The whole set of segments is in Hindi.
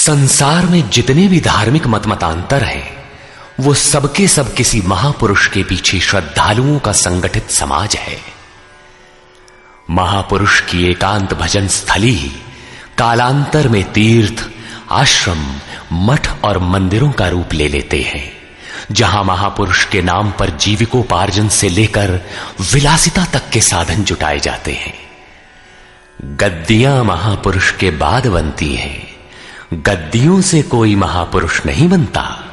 संसार में जितने भी धार्मिक मतमतांतर हैं, वो सबके सब किसी महापुरुष के पीछे श्रद्धालुओं का संगठित समाज है। महापुरुष की एकांत भजन स्थली ही कालांतर में तीर्थ, आश्रम, मठ और मंदिरों का रूप ले लेते हैं, जहां महापुरुष के नाम पर जीविकोपार्जन से लेकर विलासिता तक के साधन जुटाए जाते हैं। गद्दियां महापुरुष के बाद बनती हैं, गद्दियों से कोई महापुरुष नहीं बनता।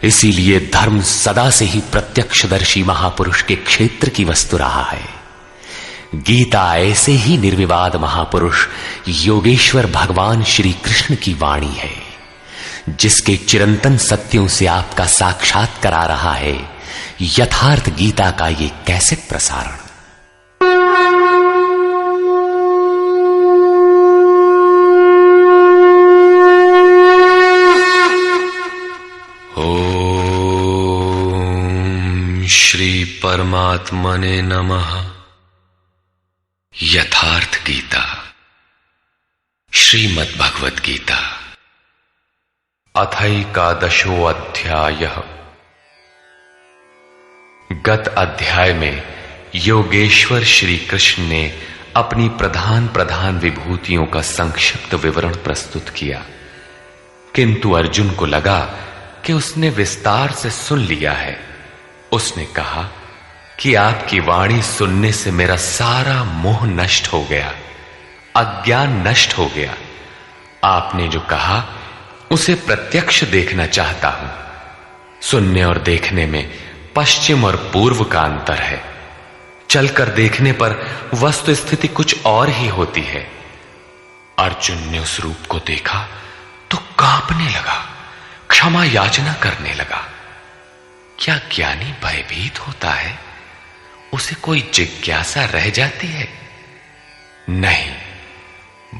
इसीलिए धर्म सदा से ही प्रत्यक्षदर्शी महापुरुष के क्षेत्र की वस्तु रहा है। गीता ऐसे ही निर्विवाद महापुरुष योगेश्वर भगवान श्री कृष्ण की वाणी है, जिसके चिरंतन सत्यों से आपका साक्षात करा रहा है यथार्थ गीता का ये कैसेट प्रसारण। श्री परमात्मने नमः। यथार्थ गीता, श्रीमद् भगवत गीता, अथैकादशो अध्यायः। गत अध्याय में योगेश्वर श्री कृष्ण ने अपनी प्रधान प्रधान विभूतियों का संक्षिप्त विवरण प्रस्तुत किया, किंतु अर्जुन को लगा कि उसने विस्तार से सुन लिया है। उसने कहा कि आपकी वाणी सुनने से मेरा सारा मोह नष्ट हो गया, अज्ञान नष्ट हो गया। आपने जो कहा उसे प्रत्यक्ष देखना चाहता हूं। सुनने और देखने में पश्चिम और पूर्व का अंतर है। चलकर देखने पर वस्तु स्थिति कुछ और ही होती है। अर्जुन ने उस रूप को देखा तो कांपने लगा, क्षमा याचना करने लगा। क्या ज्ञानी भयभीत होता है? उसे कोई जिज्ञासा रह जाती है? नहीं,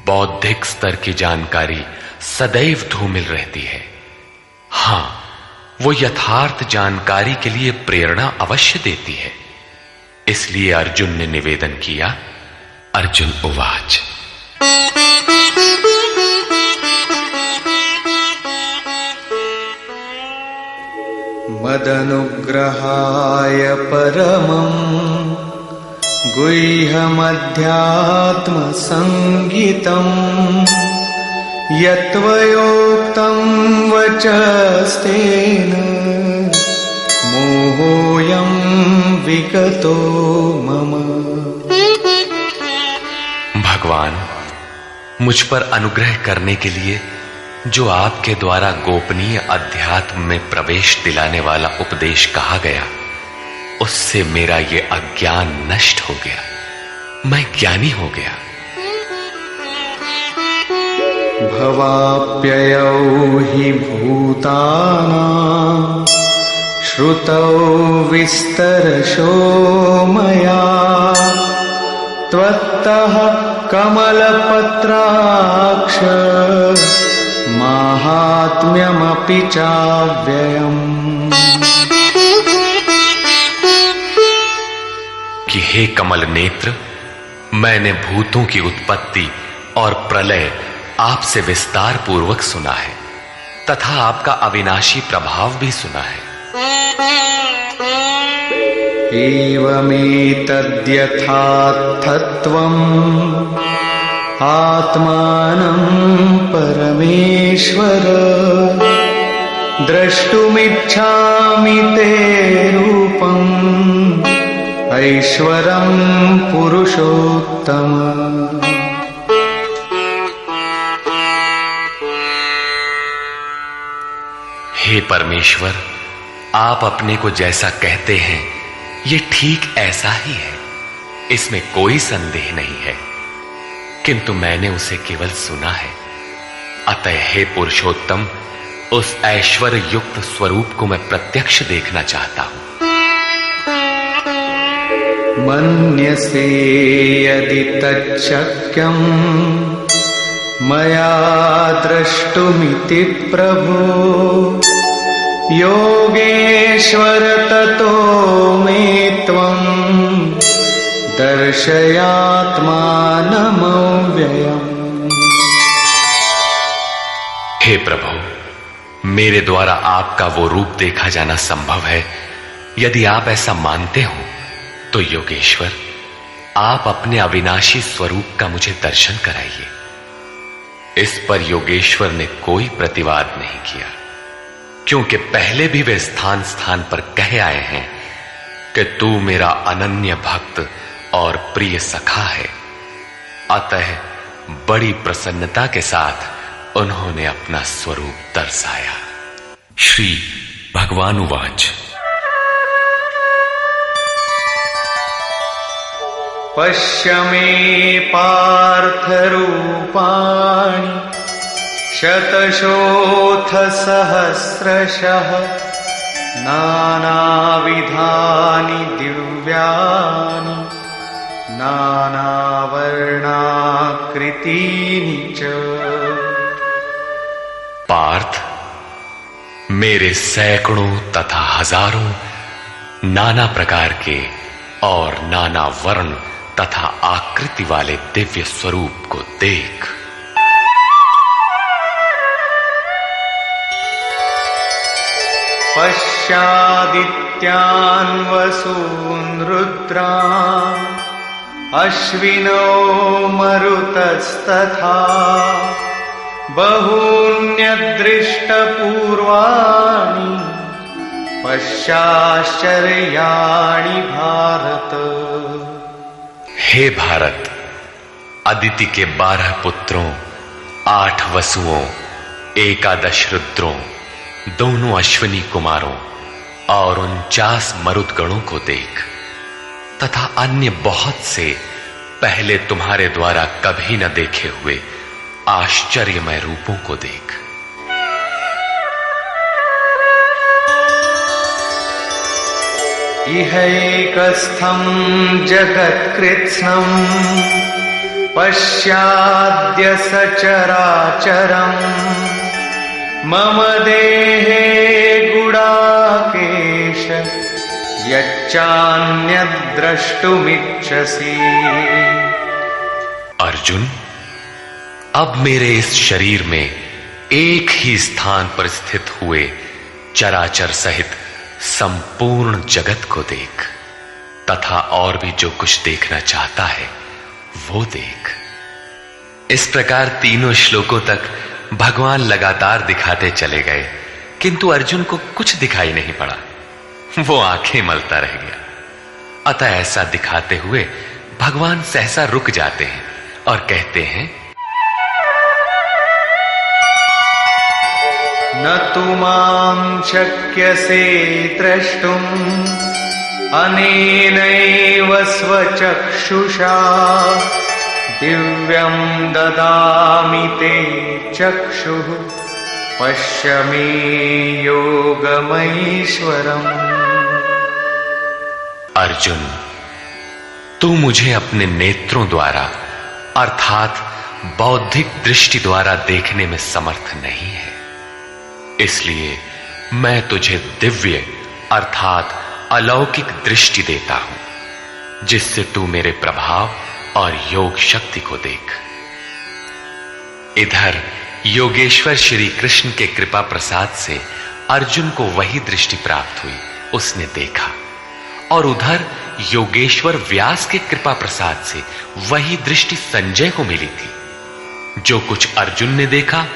बौद्धिक स्तर की जानकारी सदैव धूमिल रहती है। हां, वो यथार्थ जानकारी के लिए प्रेरणा अवश्य देती है। इसलिए अर्जुन ने निवेदन किया। अर्जुन उवाच, मदनुग्रहाय परमं गुह्यमध्यात्मसंगीतम् यत्त्वयोक्तं वचस्तेन मोहोऽयं विगतो मम। भगवान, मुझ पर अनुग्रह करने के लिए जो आपके द्वारा गोपनीय अध्यात्म में प्रवेश दिलाने वाला उपदेश कहा गया, उससे मेरा ये अज्ञान नष्ट हो गया, मैं ज्ञानी हो गया। भवाप्ययौ हि भूतानां श्रुतौ विस्तरशो मया त्वत्तः कमलपत्राक्ष माहात्म्यमपि चाव्ययम्। कि हे कमल नेत्र, मैंने भूतों की उत्पत्ति और प्रलय आपसे विस्तार पूर्वक सुना है तथा आपका अविनाशी प्रभाव भी सुना है। एवमेतद्यथार्थत्वम् आत्मानं परमेश्वर द्रष्टुमिच्छामि ते रूपम् ऐश्वरं पुरुषोत्तम। हे परमेश्वर, आप अपने को जैसा कहते हैं ये ठीक ऐसा ही है, इसमें कोई संदेह नहीं है, किंतु मैंने उसे केवल सुना है। अतः हे पुरुषोत्तम, उस ऐश्वर्य युक्त स्वरूप को मैं प्रत्यक्ष देखना चाहता हूं। मन्यसे यदि तच्छक्यम् मया द्रष्टुमिति प्रभो योगेश्वर ततो मे त्वं दर्शयात्मानमव्ययम्। हे हे प्रभु, मेरे द्वारा आपका वो रूप देखा जाना संभव है। यदि आप ऐसा मानते हो तो योगेश्वर, आप अपने अविनाशी स्वरूप का मुझे दर्शन कराइए। इस पर योगेश्वर ने कोई प्रतिवाद नहीं किया, क्योंकि पहले भी वे स्थान स्थान पर कहे आए हैं कि तू मेरा अनन्य भक्त और प्रिय सखा है। अतः बड़ी प्रसन्नता के साथ उन्होंने अपना स्वरूप दर्शाया। श्री भगवान उवाच। पश्य मे पार्थ रूपाणि शतशोऽथ सहस्रशः नानाविधानि दिव्यानि नानावर्णाकृतीनि च। पार्थ, मेरे सैकड़ों तथा हजारों नाना प्रकार के और नाना वर्ण तथा आकृति वाले दिव्य स्वरूप को देख। पश्यादित्यान् वसून् रुद्रान् अश्विनो मरुतस्तथा बहून्यदृष्टपूर्वाणि पश्याश्चर्याणि भारत। हे भारत, अदिति के 12 पुत्रों, 8 वसुओं, 11 रुद्रों, दोनों अश्विनी कुमारों और 49 मरुदगणों को देख, तथा अन्य बहुत से पहले तुम्हारे द्वारा कभी न देखे हुए आश्चर्यमय रूपों को देख। इहैकस्थं जगत्कृत्स्नं पश्याद्य सचराचरम् मम देहे गुडाकेश यच्चान्यद्द्रष्टुमिच्छसि। अर्जुन, अब मेरे इस शरीर में एक ही स्थान पर स्थित हुए चराचर सहित संपूर्ण जगत को देख, तथा और भी जो कुछ देखना चाहता है वो देख। इस प्रकार तीनों श्लोकों तक भगवान लगातार दिखाते चले गए, किंतु अर्जुन को कुछ दिखाई नहीं पड़ा। वो आंखें मलता रह गया। अतः ऐसा दिखाते हुए भगवान सहसा रुक जाते हैं और कहते हैं, न तु मां शक्यसे द्रष्टुम् अनेनैव स्वचक्षुषा दिव्यं ददामि ते चक्षुः पश्य मे योगमैश्वरम्। अर्जुन, तू मुझे अपने नेत्रों द्वारा अर्थात बौद्धिक दृष्टि द्वारा देखने में समर्थ नहीं है, इसलिए मैं तुझे दिव्य अर्थात अलौकिक दृष्टि देता हूं, जिससे तू मेरे प्रभाव और योग शक्ति को देख। इधर योगेश्वर श्री कृष्ण के कृपा प्रसाद से अर्जुन को वही दृष्टि प्राप्त हुई, उसने देखा। और उधर योगेश्वर व्यास के कृपा प्रसाद से वही दृष्टि संजय को मिली थी। जो कुछ अर्जुन ने देखा,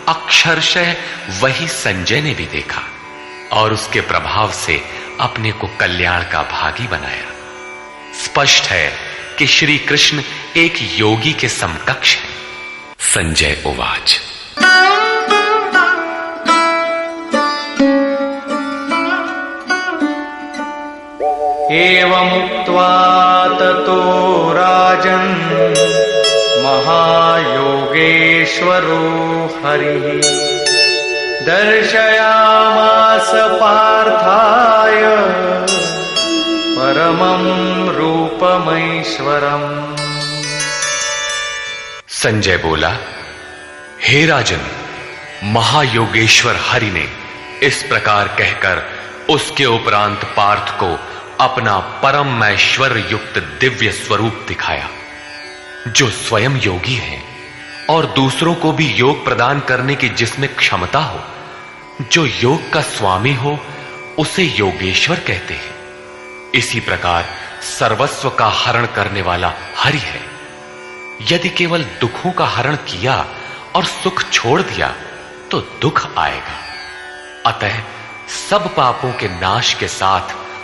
अक्षरशः वही संजय ने भी देखा और उसके प्रभाव से अपने को कल्याण का भागी बनाया। स्पष्ट है कि श्री कृष्ण एक योगी के समकक्ष है। संजय उवाच। एवमुक्त्वा ततो राजन् महायोगेश्वरो हरिः दर्शयामास पार्थाय परमं रूपमैश्वरम्। संजय बोला, हे राजन, महायोगेश्वर हरि ने इस प्रकार कहकर उसके उपरांत पार्थ को अपना परम ऐश्वर्य युक्त दिव्य स्वरूप दिखाया, जो स्वयं योगी है और दूसरों को भी योग प्रदान करने की जिसमें क्षमता हो, जो योग का स्वामी हो, उसे योगेश्वर कहते हैं। इसी प्रकार सर्वस्व का हरण करने वाला हरि है। यदि केवल दुखों का हरण किया और सुख छोड़ दिया तो दुख आएगा। अतः सब पापों के नाश के साथ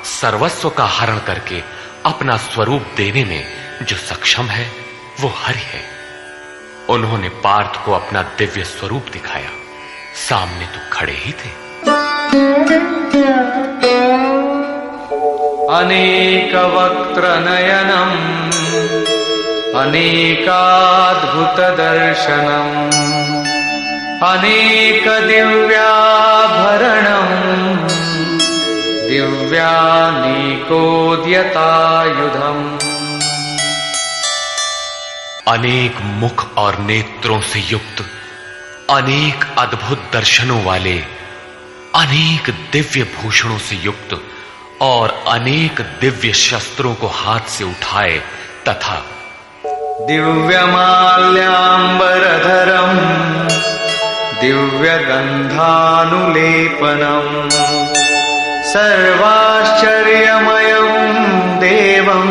सर्वस्व का हरण करके अपना स्वरूप देने में जो सक्षम है वो हरि है। उन्होंने पार्थ को अपना दिव्य स्वरूप दिखाया। सामने तो खड़े ही थे। अनेक वक्त्र नयनम अनेकाद्भुत दर्शनम अनेक दिव्याभरणम दिव्यानीकोद्यतायुधम। अनेक मुख और नेत्रों से युक्त, अनेक अद्भुत दर्शनों वाले, अनेक दिव्य भूषणों से युक्त और अनेक दिव्य शस्त्रों को हाथ से उठाए तथा दिव्यमाल्याम्बरधरम दिव्यगन्धानुलेपनम सर्वाश्चर्यमयं देवं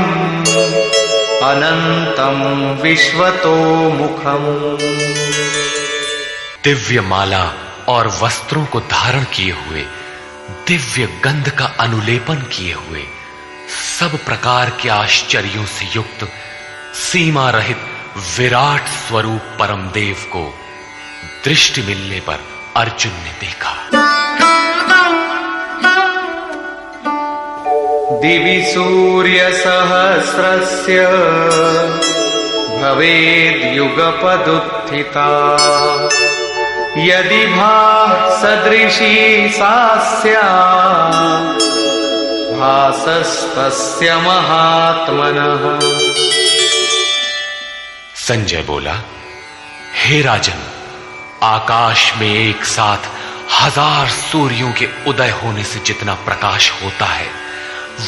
अनंतम विश्वतोमुखम। दिव्य माला और वस्त्रों को धारण किए हुए, दिव्य गंध का अनुलेपन किए हुए, सब प्रकार के आश्चर्यों से युक्त, सीमा रहित विराट स्वरूप परमदेव को दृष्टि मिलने पर अर्जुन ने देखा। दिवि सूर्य सहस्रस्य भवेद्युगपदुत्थिता यदि भासदृशी सा स्यात् भासस्तस्य महात्मनः। संजय बोला, हे राजन, आकाश में एक साथ 1000 सूर्यों के उदय होने से जितना प्रकाश होता है,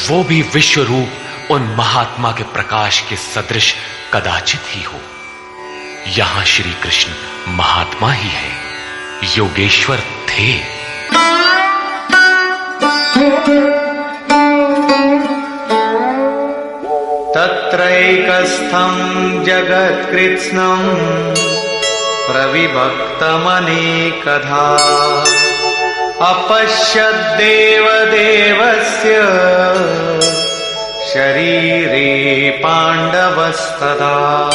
वो भी विश्व रूप उन महात्मा के प्रकाश के सदृश कदाचित ही हो। यहां श्री कृष्ण महात्मा ही है, योगेश्वर थे। तत्रैकस्थं जगत्कृत्स्नं प्रविभक्तमनेकधा अपश्यद्देवदेवस्य शरीरे पांडवस्तदा।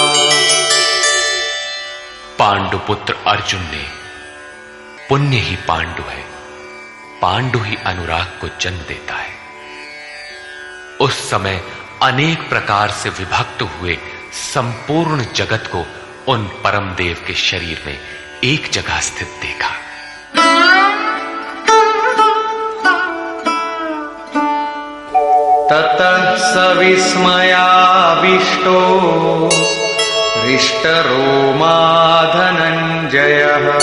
पांडुपुत्र अर्जुन ने, पुण्य ही पांडु है, पांडु ही अनुराग को जन्म देता है। उस समय अनेक प्रकार से विभक्त हुए संपूर्ण जगत को उन परम देव के शरीर में एक जगह स्थित देखा। ततः स विस्मयाविष्टो हृष्टरोमा धनञ्जयः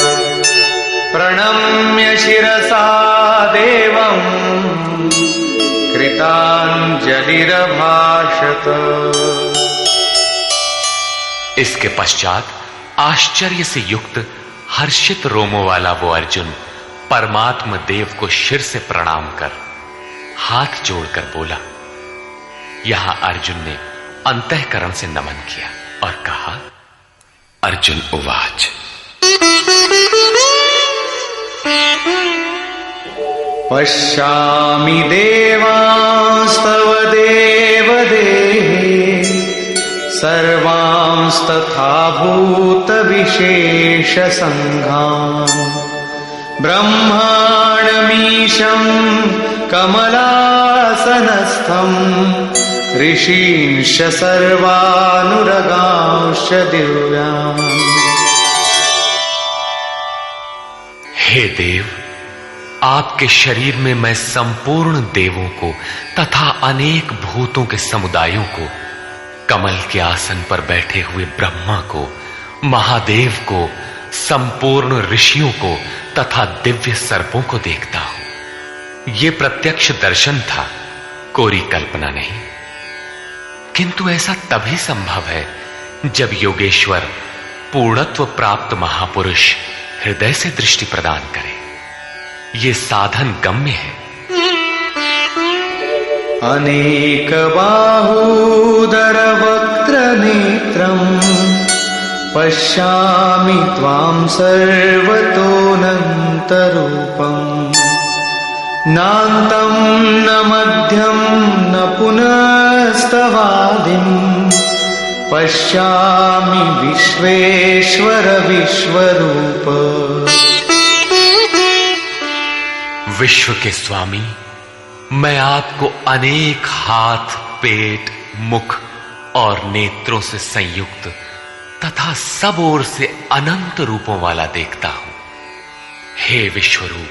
प्रणम्य शिरसा देवं कृताञ्जलिरभाषत। इसके पश्चात आश्चर्य से युक्त हर्षित रोमों वाला वो अर्जुन परमात्मा देव को शिर से प्रणाम कर हाथ जोड़कर बोला। यहां अर्जुन ने अंतःकरण से नमन किया और कहा, अर्जुन उवाच, पश्यामि देवांस्तव देवदेहे सर्वांस्तथा भूतविशेषसङ्घान् ब्रह्माणमीशं कमलासनस्थं ऋषींश्च सर्वानुरगांश्च दिव्यान्। हे देव, आपके शरीर में मैं संपूर्ण देवों को तथा अनेक भूतों के समुदायों को, कमल के आसन पर बैठे हुए ब्रह्मा को, महादेव को, संपूर्ण ऋषियों को तथा दिव्य सर्पों को देखता हूं। यह प्रत्यक्ष दर्शन था, कोरी कल्पना नहीं। किंतु ऐसा तभी संभव है जब योगेश्वर पूर्णत्व प्राप्त महापुरुष हृदय से दृष्टि प्रदान करे। ये साधन गम्य है। अनेक बाहूदर वक्त्र नेत्रम् पश्यामि त्वां सर्वतोऽनन्तरूपम् नान्तं न मध्यं न पुनस्तवादिम् पश्यामि विश्वेश्वर विश्वरूप। विश्व के स्वामी, मैं आपको अनेक हाथ, पेट, मुख और नेत्रों से संयुक्त तथा सब ओर से अनंत रूपों वाला देखता हूं। हे विश्वरूप,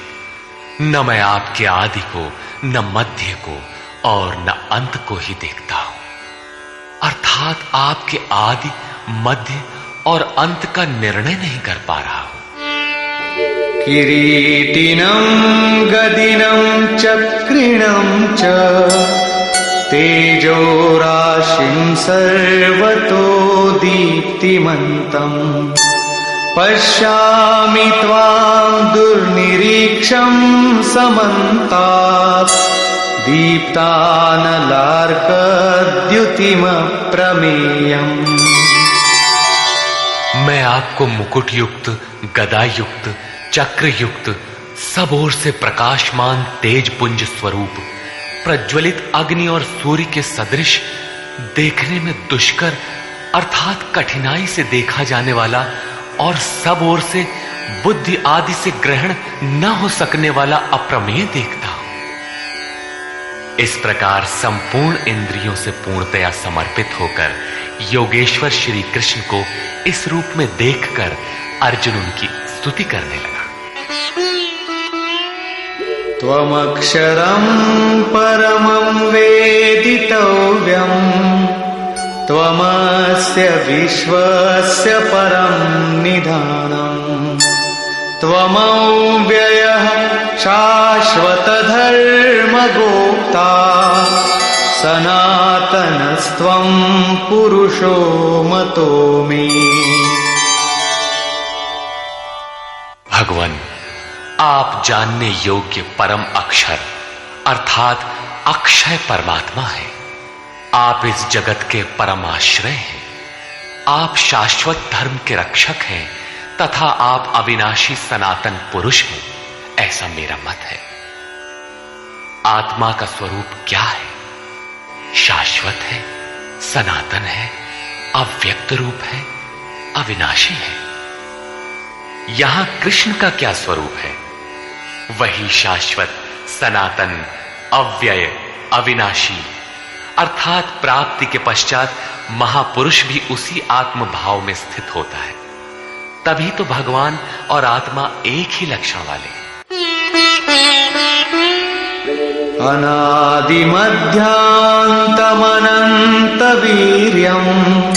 न मैं आपके आदि को, न मध्य को और न अंत को ही देखता हूं, अर्थात आपके आदि, मध्य और अंत का निर्णय नहीं कर पा रहा हूं। किरीटिनं गदिनं चक्रिणं च तेजो राशिं सर्वतो दीप्तिमन्तम् पश्यामि त्वां दुर्निरीक्षं समन्तात् दीप्तानलार्कद्युतिमप्रमेयम्। मैं आपको मुकुट युक्त, गदा युक्त, चक्र युक्त, सब ओर से प्रकाशमान तेज पुंज स्वरूप, प्रज्वलित अग्नि और सूर्य के सदृश, देखने में दुष्कर अर्थात कठिनाई से देखा जाने वाला और सब ओर से बुद्धि आदि से ग्रहण न हो सकने वाला अप्रमेय देखता हूं। इस प्रकार संपूर्ण इंद्रियों से पूर्णतया समर्पित होकर योगेश्वर श्री कृष्ण को इस रूप में देखकर अर्जुन उनकी स्तुति करने लगा। त्वमक्षरं परमं वेदितव्यम् त्वमस्य विश्वस्य परं निधानम् त्वमव्ययः शाश्वतधर्मगोप्ता सनातनस्त्वं पुरुषो मतो मे। भगवान, आप जानने योग्य परम अक्षर अर्थात अक्षय परमात्मा है। आप इस जगत के परम आश्रय हैं। आप शाश्वत धर्म के रक्षक हैं तथा आप अविनाशी सनातन पुरुष हैं, ऐसा मेरा मत है। आत्मा का स्वरूप क्या है? शाश्वत है, सनातन है, अव्यक्त रूप है, अविनाशी है। यहां कृष्ण का क्या स्वरूप है? वही शाश्वत, सनातन, अव्यय, अविनाशी, अर्थात प्राप्ति के पश्चात महापुरुष भी उसी आत्म भाव में स्थित होता है। तभी तो भगवान और आत्मा एक ही लक्षण वाले। अनादिमध्यान्तमनंत वीर्यम्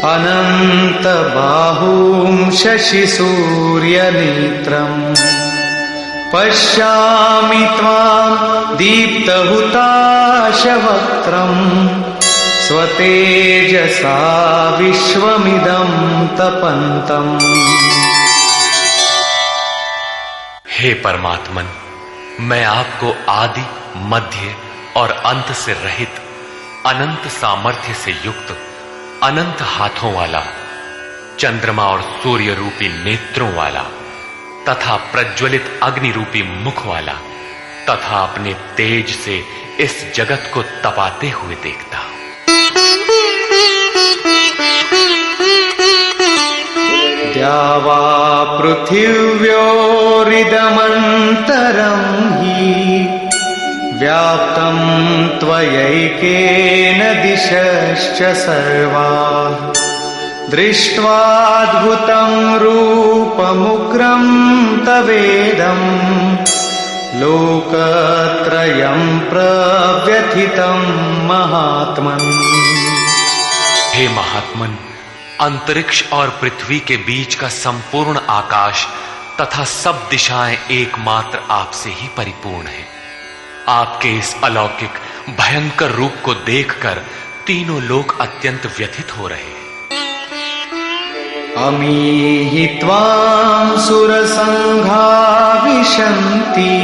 अनंत बाहुं शशि सूर्य नेत्रम् पश्यामि त्वां दीप्तहुताशवक्त्रम् स्वतेजसा विश्वमिदं तपन्तम्। हे परमात्मन, मैं आपको आदि, मध्य और अंत से रहित, अनंत सामर्थ्य से युक्त, अनंत हाथों वाला, चंद्रमा और सूर्य रूपी नेत्रों वाला तथा प्रज्वलित अग्नि रूपी मुख वाला तथा अपने तेज से इस जगत को तपाते हुए देखता हूं। द्यावा पृथिव्योरिदमन्तरं हि व्याप्तं त्वयैकेन दिशश्च सर्वाः दृष्ट्वाद्भुतं रूपमुग्रं तवेदं लोकत्रयं प्रव्यथितं महात्मन्। हे महात्मन, अंतरिक्ष और पृथ्वी के बीच का संपूर्ण आकाश तथा सब दिशाएं एकमात्र आपसे ही परिपूर्ण है। आपके इस अलौकिक भयंकर रूप को देखकर तीनों लोक अत्यंत व्यथित हो रहे हैं। अमीहि त्वां सुरसङ्घा विशन्ति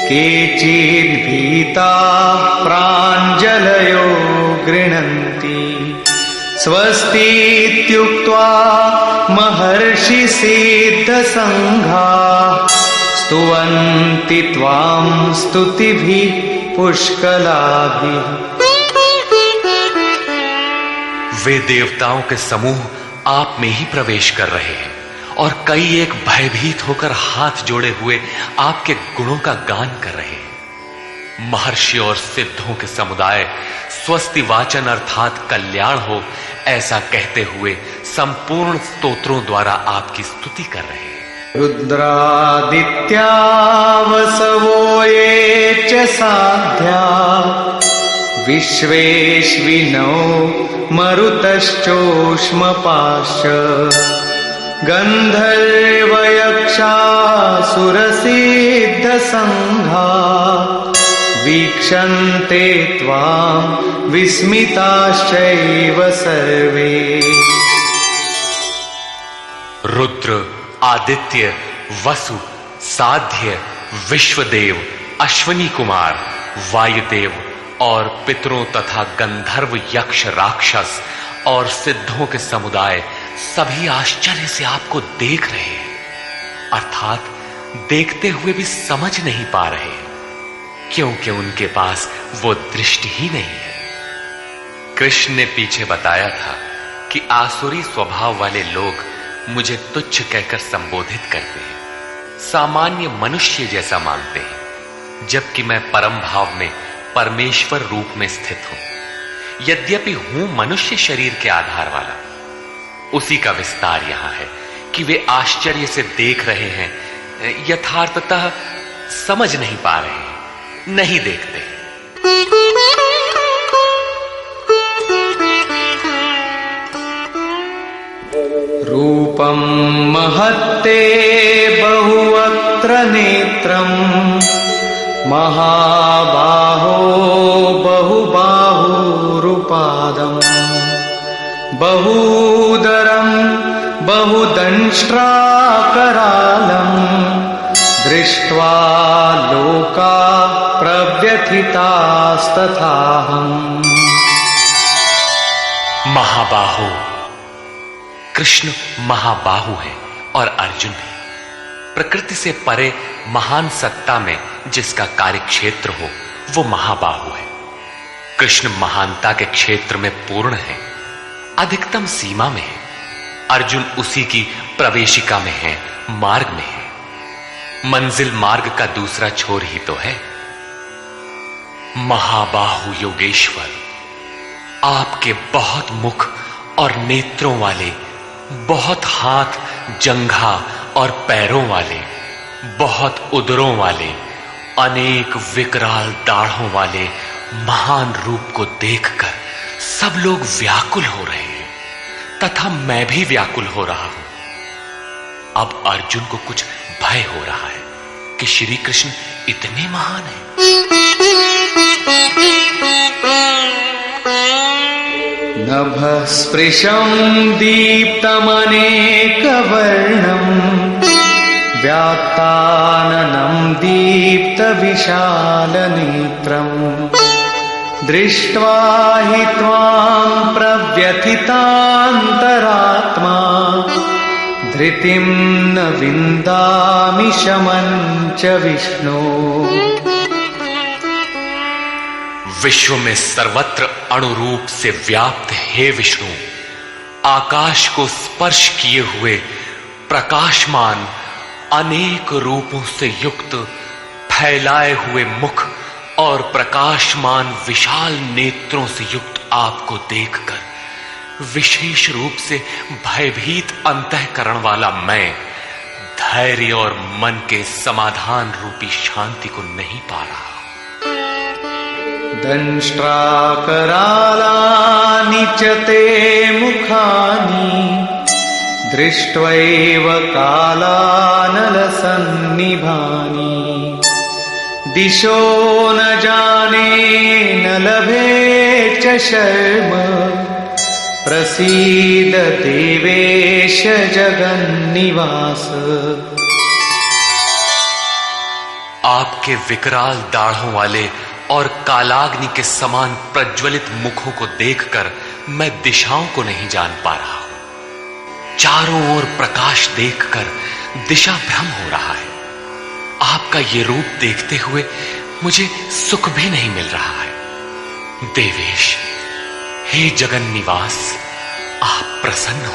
केचिद्भीताः प्राञ्जलयो गृह्णन्ति स्वस्तीत्युक्त्वा महर्षिसिद्धसङ्घाः स्तुवन्ति त्वां स्तुतिभिः पुष्कलाभिः। वे देवताओं के समूह आप में ही प्रवेश कर रहे हैं और कई एक भयभीत होकर हाथ जोड़े हुए आपके गुणों का गान कर रहे हैं। महर्षि और सिद्धों के समुदाय स्वस्ति वाचन अर्थात कल्याण हो ऐसा कहते हुए संपूर्ण स्तोत्रों द्वारा आपकी स्तुति कर रहे हैं। रुद्रादित्या वसवो ये च साध्या विश्वेश्विनो मरुतश्चोष्मपाश्च गन्धर्वयक्षासुरसिद्धसङ्घा वीक्षन्ते त्वां विस्मिताश्चैव सर्वे। रुद्र, आदित्य, वसु, साध्य, विश्वदेव, अश्वनी कुमार, वायुदेव और पितरों तथा गंधर्व, यक्ष, राक्षस और सिद्धों के समुदाय सभी आश्चर्य से आपको देख रहे हैं, अर्थात देखते हुए भी समझ नहीं पा रहे, क्योंकि उनके पास वो दृष्टि ही नहीं है। कृष्ण ने पीछे बताया था कि आसुरी स्वभाव वाले लोग मुझे तुच्छ कहकर संबोधित करते हैं, सामान्य मनुष्य जैसा मानते हैं, जबकि मैं परम भाव में परमेश्वर रूप में स्थित हूं। यद्यपि हूं मनुष्य शरीर के आधार वाला, उसी का विस्तार यहां है कि वे आश्चर्य से देख रहे हैं, यथार्थतः समझ नहीं पा रहे हैं, नहीं देखते। रूपं महत्ते बहुवक्त्र नेत्रं महाबाहो बहुबाहुरुपादं बहूदरं बहुदंष्ट्राकरालं दृष्ट्वा लोका प्रव्यथितास्तथाहम्। महाबाहो, कृष्ण महाबाहु है और अर्जुन है। प्रकृति से परे महान सत्ता में जिसका कार्य क्षेत्र हो वो महाबाहु है। कृष्ण महानता के क्षेत्र में पूर्ण है, अधिकतम सीमा में है। अर्जुन उसी की प्रवेशिका में है, मार्ग में है। मंजिल मार्ग का दूसरा छोर ही तो है। महाबाहु योगेश्वर, आपके बहुत मुख और नेत्रों वाले, बहुत हाथ, जंघा और पैरों वाले, बहुत उदरों वाले, अनेक विकराल दाढ़ों वाले महान रूप को देखकर सब लोग व्याकुल हो रहे हैं तथा मैं भी व्याकुल हो रहा हूं। अब अर्जुन को कुछ भय हो रहा है कि श्री कृष्ण इतने महान हैं। नभस्पृशं दीप्तमनेकवर्णं व्यात्ताननं दीप्तविशालनेत्रं दृष्ट्वा हि त्वां प्रव्यथितान्तरात्मा धृतिं न विन्दामि शमं च विष्णो। विश्व में सर्वत्र अणुरूप से व्याप्त हे विष्णु, आकाश को स्पर्श किए हुए प्रकाशमान अनेक रूपों से युक्त फैलाए हुए मुख और प्रकाशमान विशाल नेत्रों से युक्त आपको देखकर विशेष रूप से भयभीत अंतःकरण वाला मैं धैर्य और मन के समाधान रूपी शांति को नहीं पा रहा। दंष्ट्राकरालानि च ते मुखानि दृष्ट्वैव कालानलसन्निभानि दिशो न जाने न लभे च शर्म प्रसीद देवेश जगन्निवास। आपके विकराल दाढ़ों वाले और कालाग्नि के समान प्रज्वलित मुखों को देखकर मैं दिशाओं को नहीं जान पा रहा हूं। चारों ओर प्रकाश देखकर दिशा भ्रम हो रहा है। आपका ये रूप देखते हुए मुझे सुख भी नहीं मिल रहा है। देवेश, हे जगन निवास, आप प्रसन्न हो।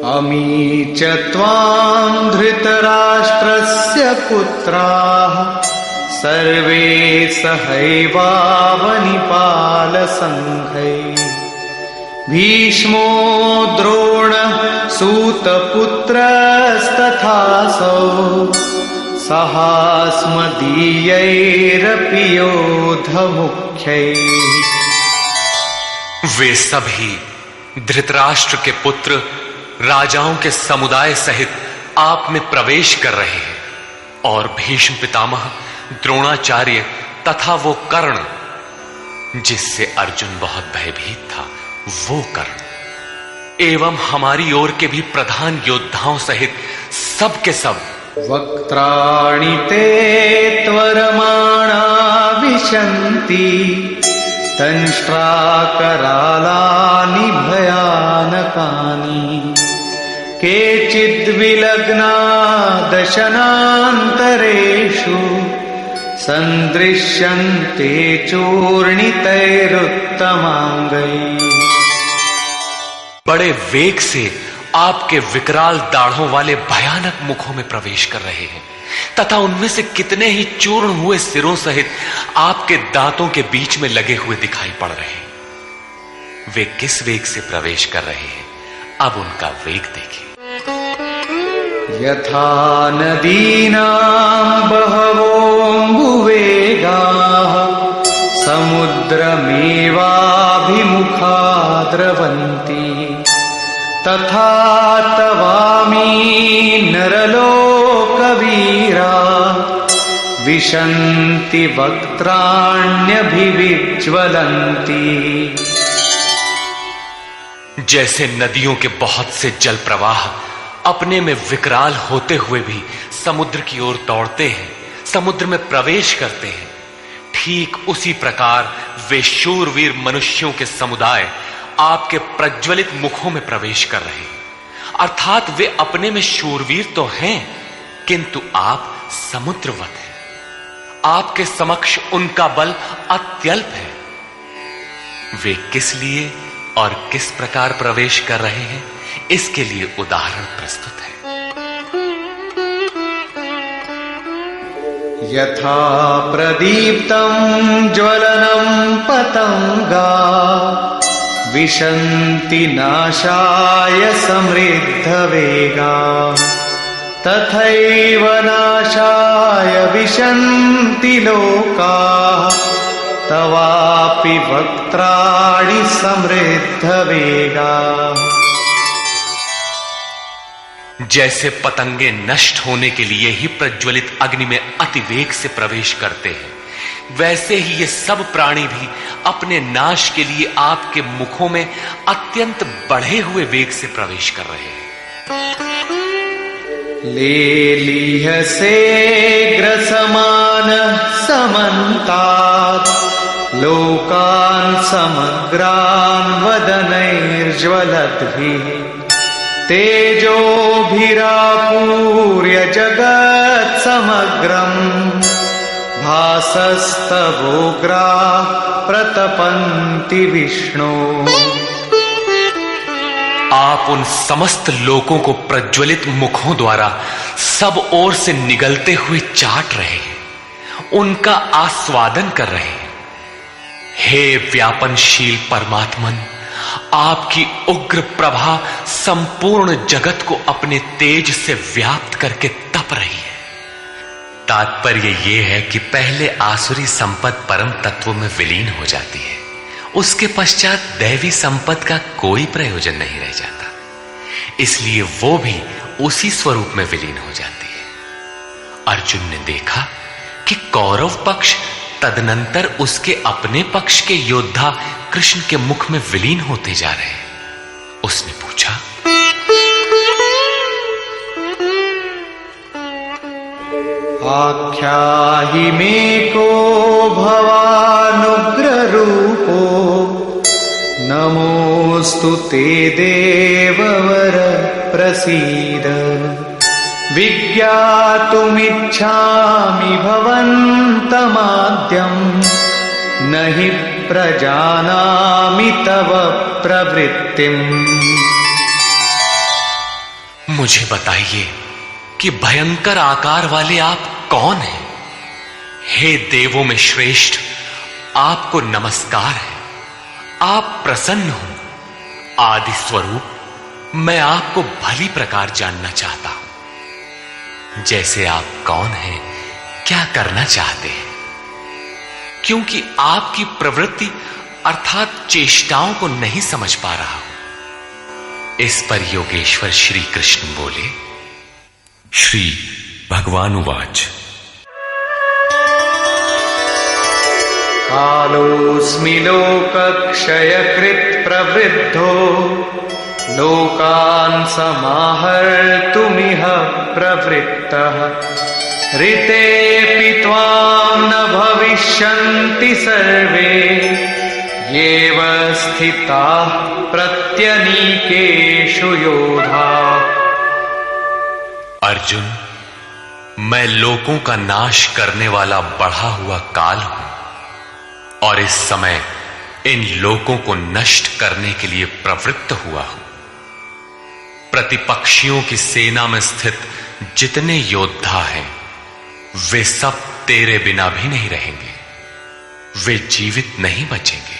अमी च त्वां धृतराष्ट्रस्य पुत्राः सर्वे सहैवावनिपालसङ्घैः भीष्मो द्रोणः सूतपुत्रस्तथासौ सहास्मदीयैरपि योधमुख्यैः। वे सभी धृतराष्ट्र के पुत्र राजाओं के समुदाय सहित आप में प्रवेश कर रहे हैं, और भीष्म पितामह, द्रोणाचार्य तथा वो कर्ण जिससे अर्जुन बहुत भयभीत था, वो कर्ण एवं हमारी ओर के भी प्रधान योद्धाओं सहित सब के सब वक्त्राणि ते त्वरमाणा विशन्ति दंष्ट्राकरालानि भयानकानि केचिद्विलग्ना दशनान्तरेषु सन्दृश्यन्ते चूर्णितैरुत्तमाङ्गैः। बड़े वेग से आपके विकराल दाढ़ों वाले भयानक मुखों में प्रवेश कर रहे हैं तथा उनमें से कितने ही चूर्ण हुए सिरों सहित आपके दांतों के बीच में लगे हुए दिखाई पड़ रहे हैं। वे किस वेग से प्रवेश कर रहे हैं, अब उनका वेग देखिए। यथा नदीनां बहवोऽम्बुवेगाः समुद्रमेवाभिमुखा द्रवन्ति तथा तवामी नरलोकवीरा विशन्ति वक्त्राण्यभिविज्वलन्ति। जैसे नदियों के बहुत से जल प्रवाह अपने में विकराल होते हुए भी समुद्र की ओर दौड़ते हैं, समुद्र में प्रवेश करते हैं, ठीक उसी प्रकार वे शूरवीर मनुष्यों के समुदाय आपके प्रज्वलित मुखों में प्रवेश कर रहे हैं। अर्थात वे अपने में शूरवीर तो हैं, किंतु आप समुद्रवत हैं। आपके समक्ष उनका बल अत्यल्प है। वे किस लिए और किस प्रकार प्रवेश कर रहे हैं, इसके लिए उदाहरण प्रस्तुत है। यथा प्रदीप्तं ज्वलनं पतंगा विशन्ति नाशाय समृद्धवेगा तथैव नाशाय विशन्ति लोकाः तवापि वक्त्राणि समृद्धवेगा। जैसे पतंगे नष्ट होने के लिए ही प्रज्वलित अग्नि में अतिवेग से प्रवेश करते हैं, वैसे ही ये सब प्राणी भी अपने नाश के लिए आपके मुखों में अत्यंत बढ़े हुए वेग से प्रवेश कर रहे हैं। लेलीहसे ग्रसमानः समन्तात् लोकान् समग्रान् वदनैर्ज्वलद्भिः तेजोभिरापूर्य जगत् समग्रम् भासस्तवोग्राः प्रतपन्ति विष्णु। आप उन समस्त लोकों को प्रज्वलित मुखों द्वारा सब ओर से निगलते हुए चाट रहे हैं, उनका आस्वादन कर रहे हैं। हे व्यापनशील परमात्मन, आपकी उग्र प्रभा संपूर्ण जगत को अपने तेज से व्याप्त करके तप रही है। तात्पर्य यह है कि पहले आसुरी संपत्ति परम तत्व में विलीन हो जाती है, उसके पश्चात दैवी संपत्ति का कोई प्रयोजन नहीं रह जाता, इसलिए वो भी उसी स्वरूप में विलीन हो जाती है। अर्जुन ने देखा कि कौरव पक्ष तदनंतर उसके अपने पक्ष के योद्धा कृष्ण के मुख में विलीन होते जा रहे हैं। उसने पूछा, आख्याहि मे को भवानुग्र रूपो नमोस्तु ते देववर प्रसीद। विज्ञातुमिच्छामि भवन्तमाद्यं न हि प्रजानामि तव प्रवृत्तिम्। मुझे बताइए कि भयंकर आकार वाले आप कौन हैं? हे देवों में श्रेष्ठ, आपको नमस्कार है। आप प्रसन्न हो। आदि स्वरूप, मैं आपको भली प्रकार जानना चाहता हूं। जैसे आप कौन हैं, क्या करना चाहते हैं? क्योंकि आपकी प्रवृत्ति अर्थात चेष्टाओं को नहीं समझ पा रहा हूं। इस पर योगेश्वर श्री कृष्ण बोले। श्री भगवान उवाच, कालोऽस्मि लोकक्षयकृत् प्रवृद्धो लोकान् समाहर्तुमिह प्रवृत्तः। ऋतेऽपि त्वां न भविष्यन्ति सर्वे येव स्थिताः प्रत्यनीकेषु योधाः। अर्जुन, मैं लोकों का नाश करने वाला बढ़ा हुआ काल हूं और इस समय इन लोकों को नष्ट करने के लिए प्रवृत्त हुआ हूं। प्रतिपक्षियों की सेना में स्थित जितने योद्धा हैं, वे सब तेरे बिना भी नहीं रहेंगे। वे जीवित नहीं बचेंगे,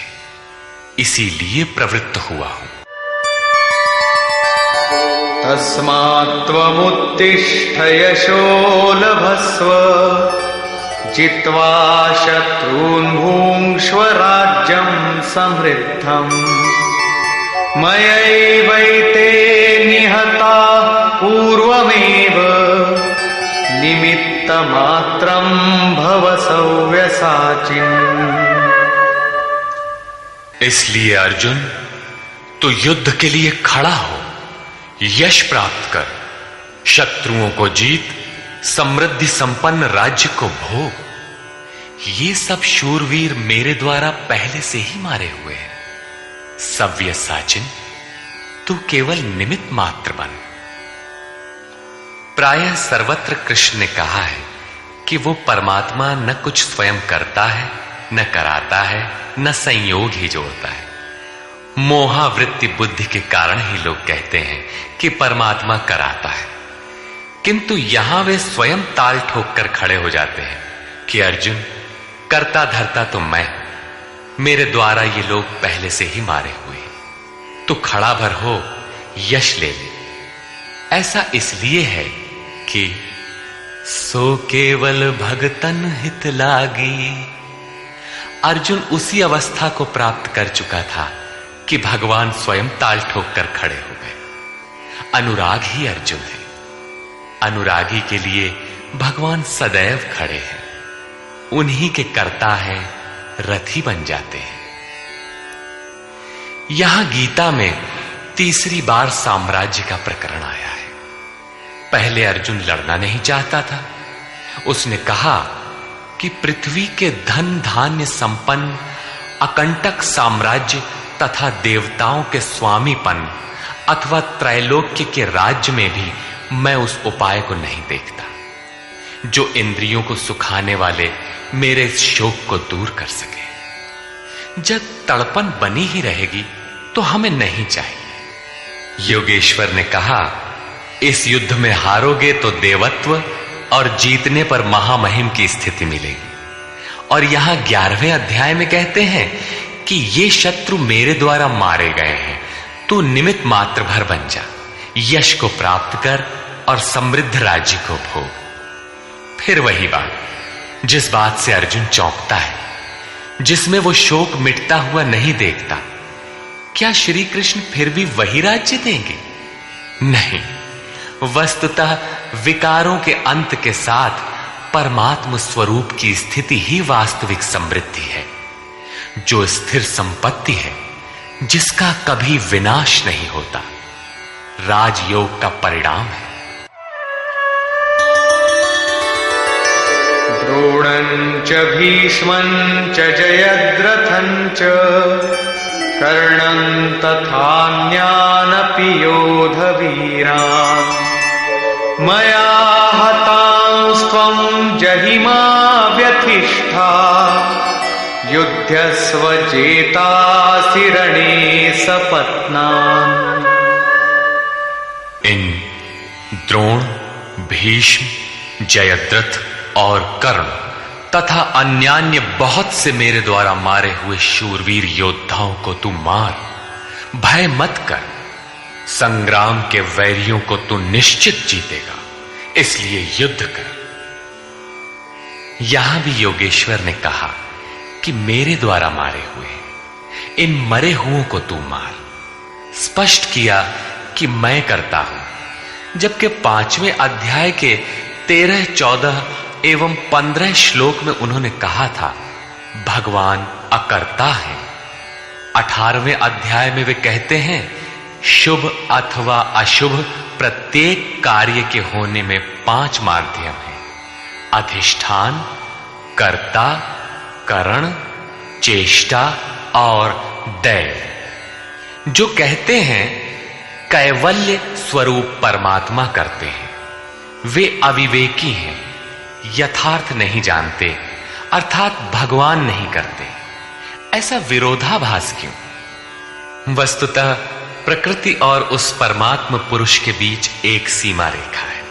इसीलिए प्रवृत्त हुआ हूं। तस्मात्त्वमुत्तिष्ठ यशो लभस्व जित्वा शत्रून् भुङ्क्ष्व राज्यं समृद्धम्। मयैवैते निहताः पूर्वमेव निमित्तमात्रं भव सव्यसाचिन्। इसलिए अर्जुन, तू युद्ध के लिए खड़ा हो, यश प्राप्त कर, शत्रुओं को जीत, समृद्धि संपन्न राज्य को भोग। ये सब शूरवीर मेरे द्वारा पहले से ही मारे हुए हैं। सव्यसाचिन, तू केवल निमित्त मात्र बन। प्रायः सर्वत्र कृष्ण ने कहा है कि वो परमात्मा न कुछ स्वयं करता है, न कराता है, न संयोग ही जोड़ता है। मोहावृत्ति बुद्धि के कारण ही लोग कहते हैं कि परमात्मा कराता है, किंतु यहां वे स्वयं ताल ठोक कर खड़े हो जाते हैं कि अर्जुन, करता धरता तो मैं, मेरे द्वारा ये लोग पहले से ही मारे हुए, तो खड़ा भर हो, यश ले ले। ऐसा इसलिए है कि सो केवल भगतन हित लागी। अर्जुन उसी अवस्था को प्राप्त कर चुका था कि भगवान स्वयं ताल ठोक कर खड़े हो गए। अनुराग ही अर्जुन है। अनुरागी के लिए भगवान सदैव खड़े हैं। उन्हीं के कर्ता है, रथी बन जाते हैं। यहां गीता में तीसरी बार साम्राज्य का प्रकरण आया है। पहले अर्जुन लड़ना नहीं चाहता था। उसने कहा कि पृथ्वी के धन धान्य संपन्न अकंटक साम्राज्य तथा देवताओं के स्वामीपन अथवा त्रैलोक्य के राज्य में भी मैं उस उपाय को नहीं देखता जो इंद्रियों को सुखाने वाले मेरे शोक को दूर कर सके। जब तड़पन बनी ही रहेगी तो हमें नहीं चाहिए। योगेश्वर ने कहा, इस युद्ध में हारोगे तो देवत्व और जीतने पर महामहिम की स्थिति मिलेगी। और यहां 11वें अध्याय में कहते हैं कि ये शत्रु मेरे द्वारा मारे गए हैं, तू निमित्त मात्र भर बन जा, यश को प्राप्त कर और समृद्ध राज्य को भोग। फिर वही बात, जिस बात से अर्जुन चौंकता है, जिसमें वो शोक मिटता हुआ नहीं देखता, क्या श्री कृष्ण फिर भी वही राज्य देंगे? नहीं, वस्तुतः विकारों के अंत के साथ परमात्म स्वरूप की स्थिति ही वास्तविक समृद्धि है। जो स्थिर संपत्ति है, जिसका कभी विनाश नहीं होता, राजयोग का परिणाम है। द्रोणं च भीष्मं च जयद्रथं च कर्णं तथान्यानपि योधवीरान् मया हतांस्त्वं जहिमा व्यथिष्ठा युध्यस्व चेतासि रणे सपत्नान्। इन द्रोण, भीष्म, जयद्रथ और कर्ण तथा अन्यान्य बहुत से मेरे द्वारा मारे हुए शूरवीर योद्धाओं को तू मार, भय मत कर। संग्राम के वैरियों को तू निश्चित जीतेगा, इसलिए युद्ध कर। यहां भी योगेश्वर ने कहा कि मेरे द्वारा मारे हुए इन मरे हुओं को तू मार। स्पष्ट किया कि मैं करता हूं, जबकि 5वें अध्याय के 13, 14 एवं 15 श्लोक में उन्होंने कहा था भगवान अकर्ता है। 18वें अध्याय में वे कहते हैं शुभ अथवा अशुभ प्रत्येक कार्य के होने में 5 माध्यम हैं: अधिष्ठान, कर्ता, करण, चेष्टा और दैव। जो कहते हैं कैवल्य स्वरूप परमात्मा करते हैं, वे अविवेकी हैं, यथार्थ नहीं जानते, अर्थात भगवान नहीं करते। ऐसा विरोधाभास क्यों? वस्तुतः प्रकृति और उस परमात्म पुरुष के बीच एक सीमा रेखा है।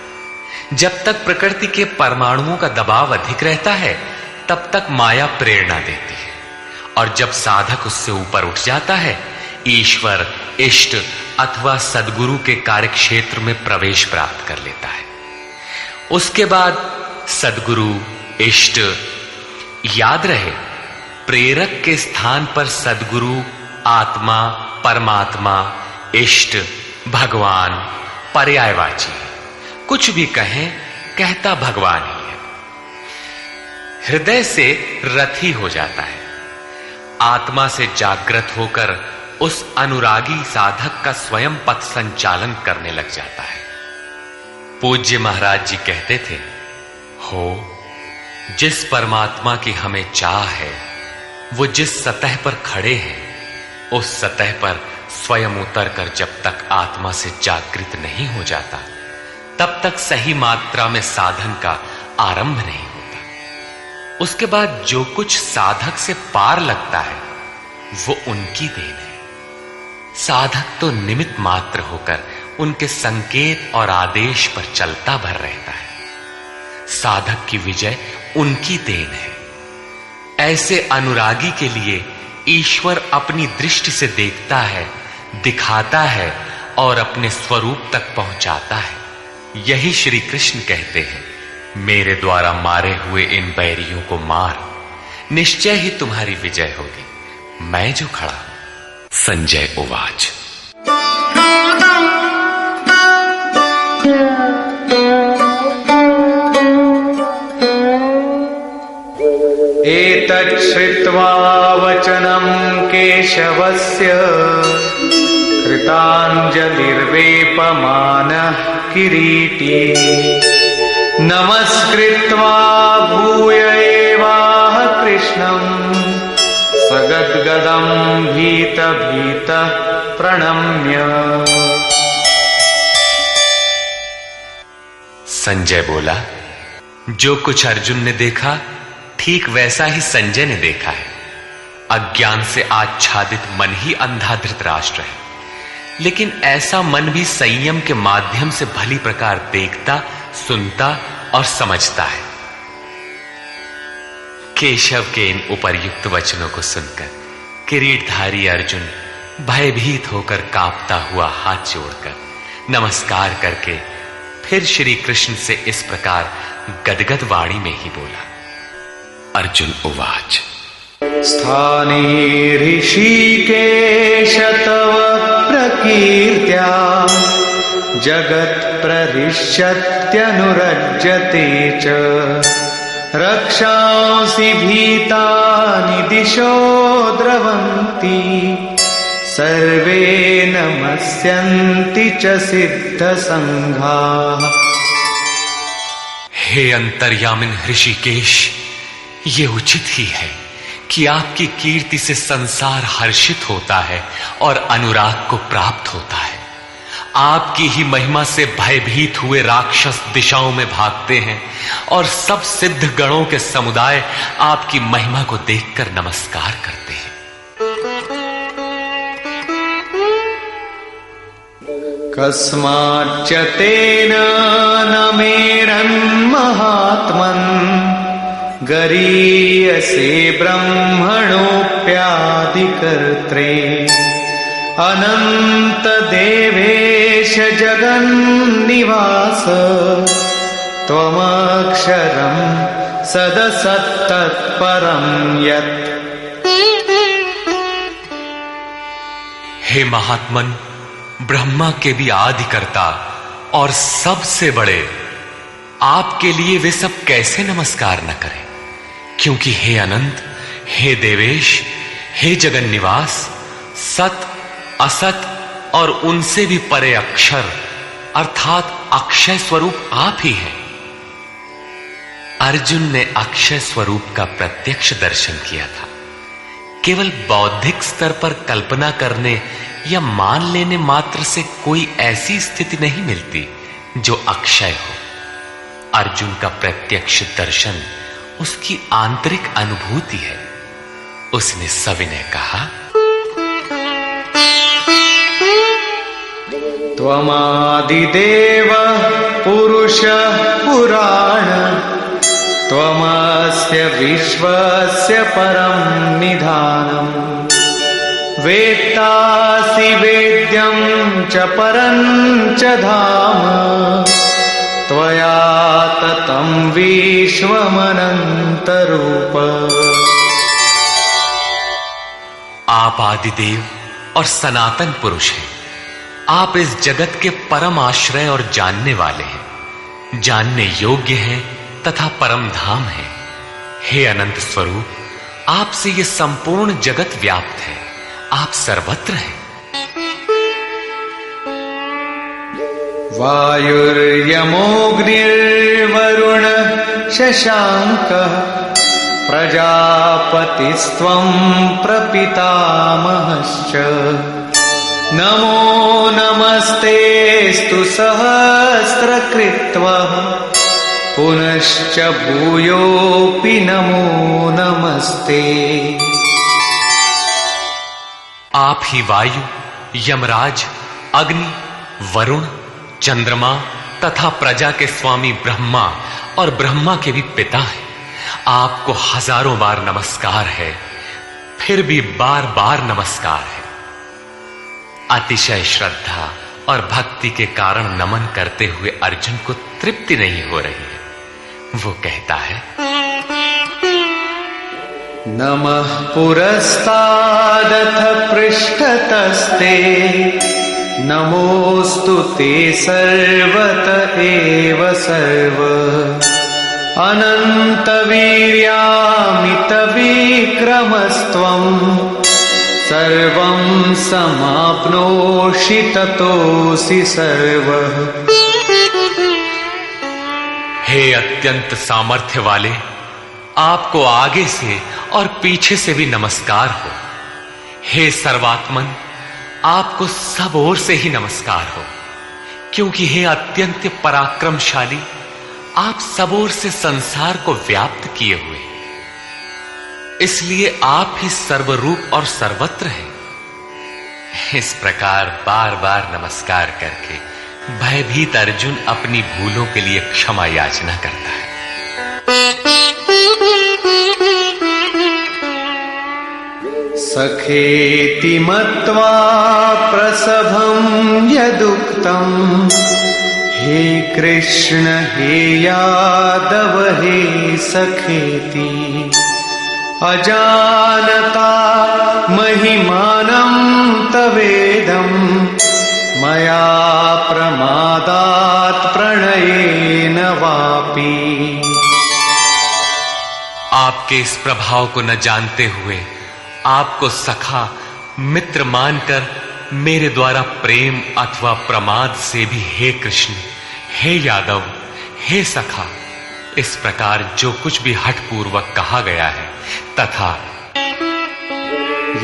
जब तक प्रकृति के परमाणुओं का दबाव अधिक रहता है, तब तक माया प्रेरणा देती है, और जब साधक उससे ऊपर उठ जाता है, ईश्वर, इष्ट अथवा सद्गुरु के कार्यक्षेत्र में प्रवेश प्राप्त कर लेता है। उसके बाद सद्गुरु, इष्ट, याद रहे प्रेरक के स्थान पर सद्गुरु, आत्मा, परमात्मा, इष्ट, भगवान पर्यायवाची। कुछ भी कहें, कहता भगवान ही है। हृदय से रथी हो जाता है। आत्मा से जागृत होकर उस अनुरागी साधक का स्वयं पथ संचालन करने लग जाता है। पूज्य महाराज जी कहते थे, हो जिस परमात्मा की हमें चाह है, वो जिस सतह पर खड़े हैं, उस सतह पर स्वयं उतरकर जब तक आत्मा से जागृत नहीं हो जाता, तब तक सही मात्रा में साधन का आरंभ नहीं होता। उसके बाद जो कुछ साधक से पार लगता है, वो उनकी देन है। साधक तो निमित्त मात्र होकर उनके संकेत और आदेश पर चलता भर रहता है। साधक की विजय उनकी देन है। ऐसे अनुरागी के लिए ईश्वर अपनी दृष्टि से देखता है, दिखाता है और अपने स्वरूप तक पहुंचाता है। यही श्री कृष्ण कहते हैं, मेरे द्वारा मारे हुए इन बैरियों को मार, निश्चय ही तुम्हारी विजय होगी, मैं जो खड़ा हूं। संजय उवाच। एतत् श्रुत्वा वचनं केशवस्य कृताञ्जलिर्वेपमानः किरीटी नमस्कृत्वा भूय एवाह कृष्णं सगद्गदं भीतभीतः प्रणम्य। संजय बोला, जो कुछ अर्जुन ने देखा ठीक वैसा ही संजय ने देखा है। अज्ञान से आच्छादित मन ही अंधा धृतराष्ट्र है, लेकिन ऐसा मन भी संयम के माध्यम से भली प्रकार देखता, सुनता और समझता है। केशव के इन उपर्युक्त वचनों को सुनकर किरीटधारी अर्जुन भयभीत होकर कांपता हुआ हाथ जोड़कर नमस्कार करके फिर श्री कृष्ण से इस प्रकार गदगद वाणी में ही बोला। अर्जुन उवाच। स्थाने ऋषिकेश तव प्रकीर्त्या जगत् प्रहृष्यत्यनुरज्यते च रक्षांसि भीतानि दिशो द्रवन्ति सर्वे नमस्यन्ति च सिद्धसंघाः। हे अंतर्यामिन ऋषिकेश, ये उचित ही है कि आपकी कीर्ति से संसार हर्षित होता है और अनुराग को प्राप्त होता है। आपकी ही महिमा से भयभीत हुए राक्षस दिशाओं में भागते हैं और सब सिद्ध गणों के समुदाय आपकी महिमा को देखकर नमस्कार करते हैं। कस्माच्च तेन न मेरन्महात्मन् गरीयसे ब्रह्मणोऽप्यादिकर्त्रे अनंत देवेश जगन्निवास त्वमक्षरं सदसत्तत्परं यत्। हे महात्मन, ब्रह्मा के भी आदिकर्ता और सबसे बड़े, आपके लिए वे सब कैसे नमस्कार न करें, क्योंकि हे अनंत, हे देवेश, हे जगन निवास, सत असत और उनसे भी परे अक्षर अर्थात अक्षय स्वरूप आप ही हैं। अर्जुन ने अक्षय स्वरूप का प्रत्यक्ष दर्शन किया था। केवल बौद्धिक स्तर पर कल्पना करने या मान लेने मात्र से कोई ऐसी स्थिति नहीं मिलती जो अक्षय हो। अर्जुन का प्रत्यक्ष दर्शन उसकी आंतरिक अनुभूति है। उसने सविनय कहा, त्वमादिदेव पुरुषः पुराण त्वमस्य विश्वस्य परं निधानम् वेत्तासि वेद्यं च परं च धाम त्वया ततं विश्वमनन्तरूप। आप आदिदेव और सनातन पुरुष हैं। आप इस जगत के परम आश्रय और जानने वाले हैं, जानने योग्य हैं तथा परम धाम है। हे अनंत स्वरूप, आपसे ये संपूर्ण जगत व्याप्त है। आप सर्वत्र हैं। वायुर्यमोऽग्निर्वरुण शशाङ्कः प्रजापतिस्त्वं प्रपितामहश्च नमो नमस्तेऽस्तु सहस्रकृत्वः पुनश्च भूयोऽपि नमो नमस्ते। आप ही वायु, यमराज, अग्नि, वरुण, चंद्रमा तथा प्रजा के स्वामी ब्रह्मा और ब्रह्मा के भी पिता हैं। आपको हजारों बार नमस्कार है, फिर भी बार बार नमस्कार है। अतिशय श्रद्धा और भक्ति के कारण नमन करते हुए अर्जुन को तृप्ति नहीं हो रही है। वो कहता है, नमः पुरस्तादथ पृष्ठतस्ते नमोऽस्तु ते सर्वत एव सर्व अनन्तवीर्यामितविक्रमस्त्वं सर्वं समाप्नोषि ततोऽसि सर्वः। हे अत्यंत सामर्थ्य वाले, आपको आगे से और पीछे से भी नमस्कार हो। हे सर्वात्मन, आपको सब ओर से ही नमस्कार हो, क्योंकि हे अत्यंत पराक्रमशाली, आप सब ओर से संसार को व्याप्त किए हुए, इसलिए आप ही सर्वरूप और सर्वत्र हैं। इस प्रकार बार बार नमस्कार करके भयभीत अर्जुन अपनी भूलों के लिए क्षमा याचना करता है। सखेति मत्वा प्रसभं यदुक्तम् हे कृष्ण हे यादव हे सखेति अजानता महिमानं तवेदं मया प्रमादात् प्रणयेन वापि। आपके इस प्रभाव को न जानते हुए आपको सखा मित्र मानकर मेरे द्वारा प्रेम अथवा प्रमाद से भी हे कृष्ण, हे यादव, हे सखा, इस प्रकार जो कुछ भी हठपूर्वक कहा गया है तथा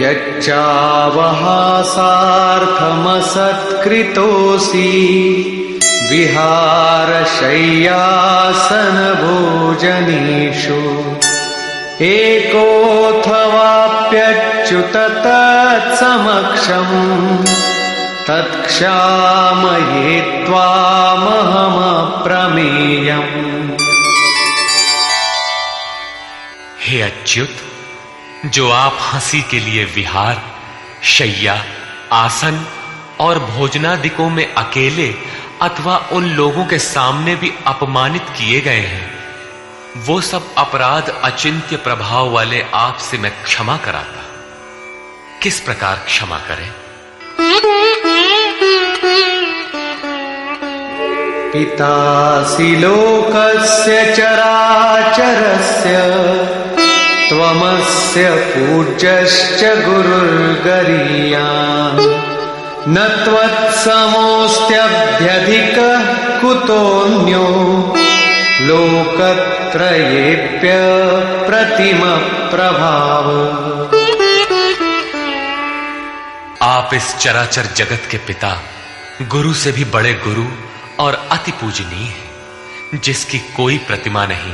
यच्चावहासार्थमसत्कृतोऽसि विहारशय्यासनभोजनेषु एकोऽथवाप्यच्युत तत्समक्षम् तत्क्षामये त्वामहमप्रमेयम्। हे अच्युत, जो आप हंसी के लिए विहार, शैया, आसन और भोजनादिकों में अकेले अथवा उन लोगों के सामने भी अपमानित किए गए हैं, वो सब अपराध अचिंत्य प्रभाव वाले आपसे मैं क्षमा कराता। किस प्रकार क्षमा करें? पितासि लोकस्य चराचरस्य त्वमस्य पूज्यश्च गुरुर्गरीयान् न त्वत्समोऽस्त्यभ्यधिकः कुतोऽन्यो लोकत्रयेऽप्य प्रतिमप्रभाव। आप इस चराचर जगत के पिता, गुरु से भी बड़े गुरु और अति पूजनीय हैं, जिसकी कोई प्रतिमा नहीं,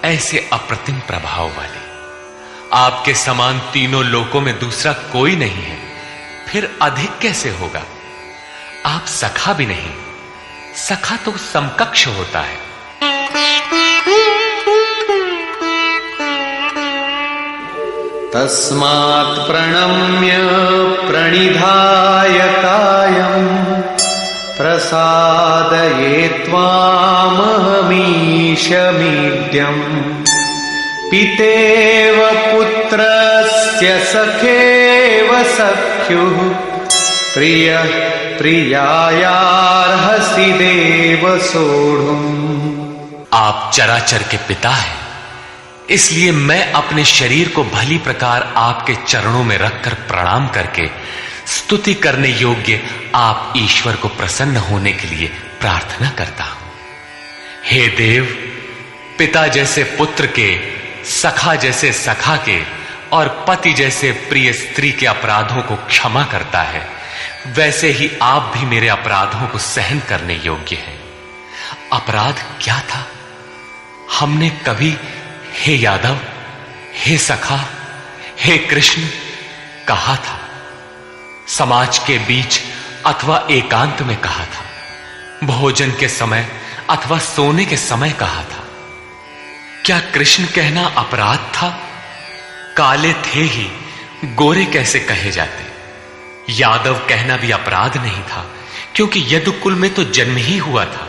ऐसे अप्रतिम प्रभाव वाले। आपके समान तीनों लोकों में दूसरा कोई नहीं है, फिर अधिक कैसे होगा? आप सखा भी नहीं, सखा तो समकक्ष होता है। तस्मात् प्रणम्य प्रणिधाय कायम् प्रसादये त्वामहमीशमीड्यम्। पितेव पुत्रस्य सखेव सख्युः प्रियः प्रियायार्हसि देव सोढुम्। आप चराचर के पिता हैं, इसलिए मैं अपने शरीर को भली प्रकार आपके चरणों में रखकर प्रणाम करके स्तुति करने योग्य आप ईश्वर को प्रसन्न होने के लिए प्रार्थना करता हूं। हे देव, पिता जैसे पुत्र के, सखा जैसे सखा के और पति जैसे प्रिय स्त्री के अपराधों को क्षमा करता है, वैसे ही आप भी मेरे अपराधों को सहन करने योग्य हैं। अपराध क्या था? हमने कभी हे यादव, हे सखा, हे कृष्ण कहा था? समाज के बीच अथवा एकांत में कहा था? भोजन के समय अथवा सोने के समय कहा था? क्या कृष्ण कहना अपराध था? काले थे ही, गोरे कैसे कहे जाते? यादव कहना भी अपराध नहीं था, क्योंकि यदुकुल में तो जन्म ही हुआ था।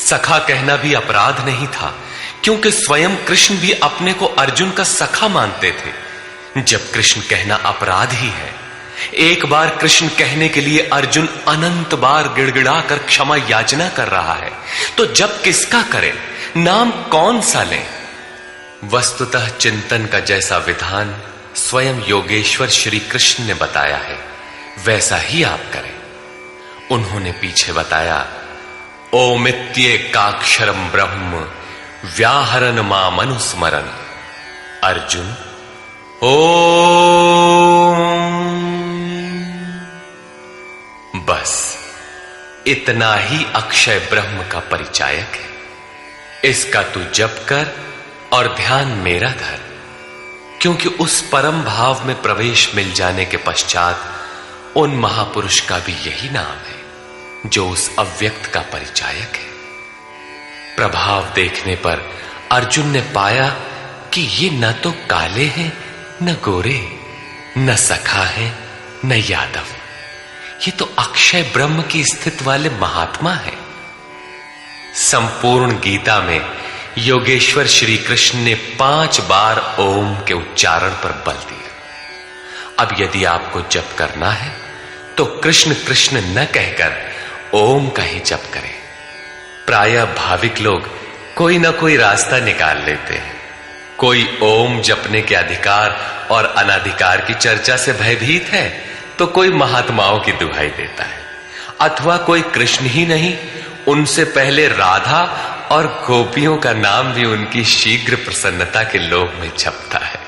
सखा कहना भी अपराध नहीं था, क्योंकि स्वयं कृष्ण भी अपने को अर्जुन का सखा मानते थे। जब कृष्ण कहना अपराध ही है, एक बार कृष्ण कहने के लिए अर्जुन अनंत बार गिड़गिड़ा कर क्षमा याचना कर रहा है, तो जब किसका करें, नाम कौन सा लें? वस्तुतः चिंतन का जैसा विधान स्वयं योगेश्वर श्री कृष्ण ने बताया है, वैसा ही आप करें। उन्होंने पीछे बताया, ओमित्येकाक्षरम ब्रह्म व्याहरन मामनुस्मरन। अर्जुन, ओम, बस इतना ही अक्षय ब्रह्म का परिचायक है। इसका तू जप कर और ध्यान मेरा धर, क्योंकि उस परम भाव में प्रवेश मिल जाने के पश्चात उन महापुरुष का भी यही नाम है, जो उस अव्यक्त का परिचायक है। प्रभाव देखने पर अर्जुन ने पाया कि ये न तो काले हैं, न गोरे, न सखा है, न यादव, ये तो अक्षय ब्रह्म की स्थिति वाले महात्मा है। संपूर्ण गीता में योगेश्वर श्री कृष्ण ने 5 बार ओम के उच्चारण पर बल दिया। अब यदि आपको जप करना है तो कृष्ण कृष्ण न कहकर ओम का ही जप करें। प्रायः भाविक लोग कोई ना कोई रास्ता निकाल लेते हैं। कोई ओम जपने के अधिकार और अनाधिकार की चर्चा से भयभीत है तो कोई महात्माओं की दुहाई देता है, अथवा कोई कृष्ण ही नहीं, उनसे पहले राधा और गोपियों का नाम भी उनकी शीघ्र प्रसन्नता के लोभ में छपता है।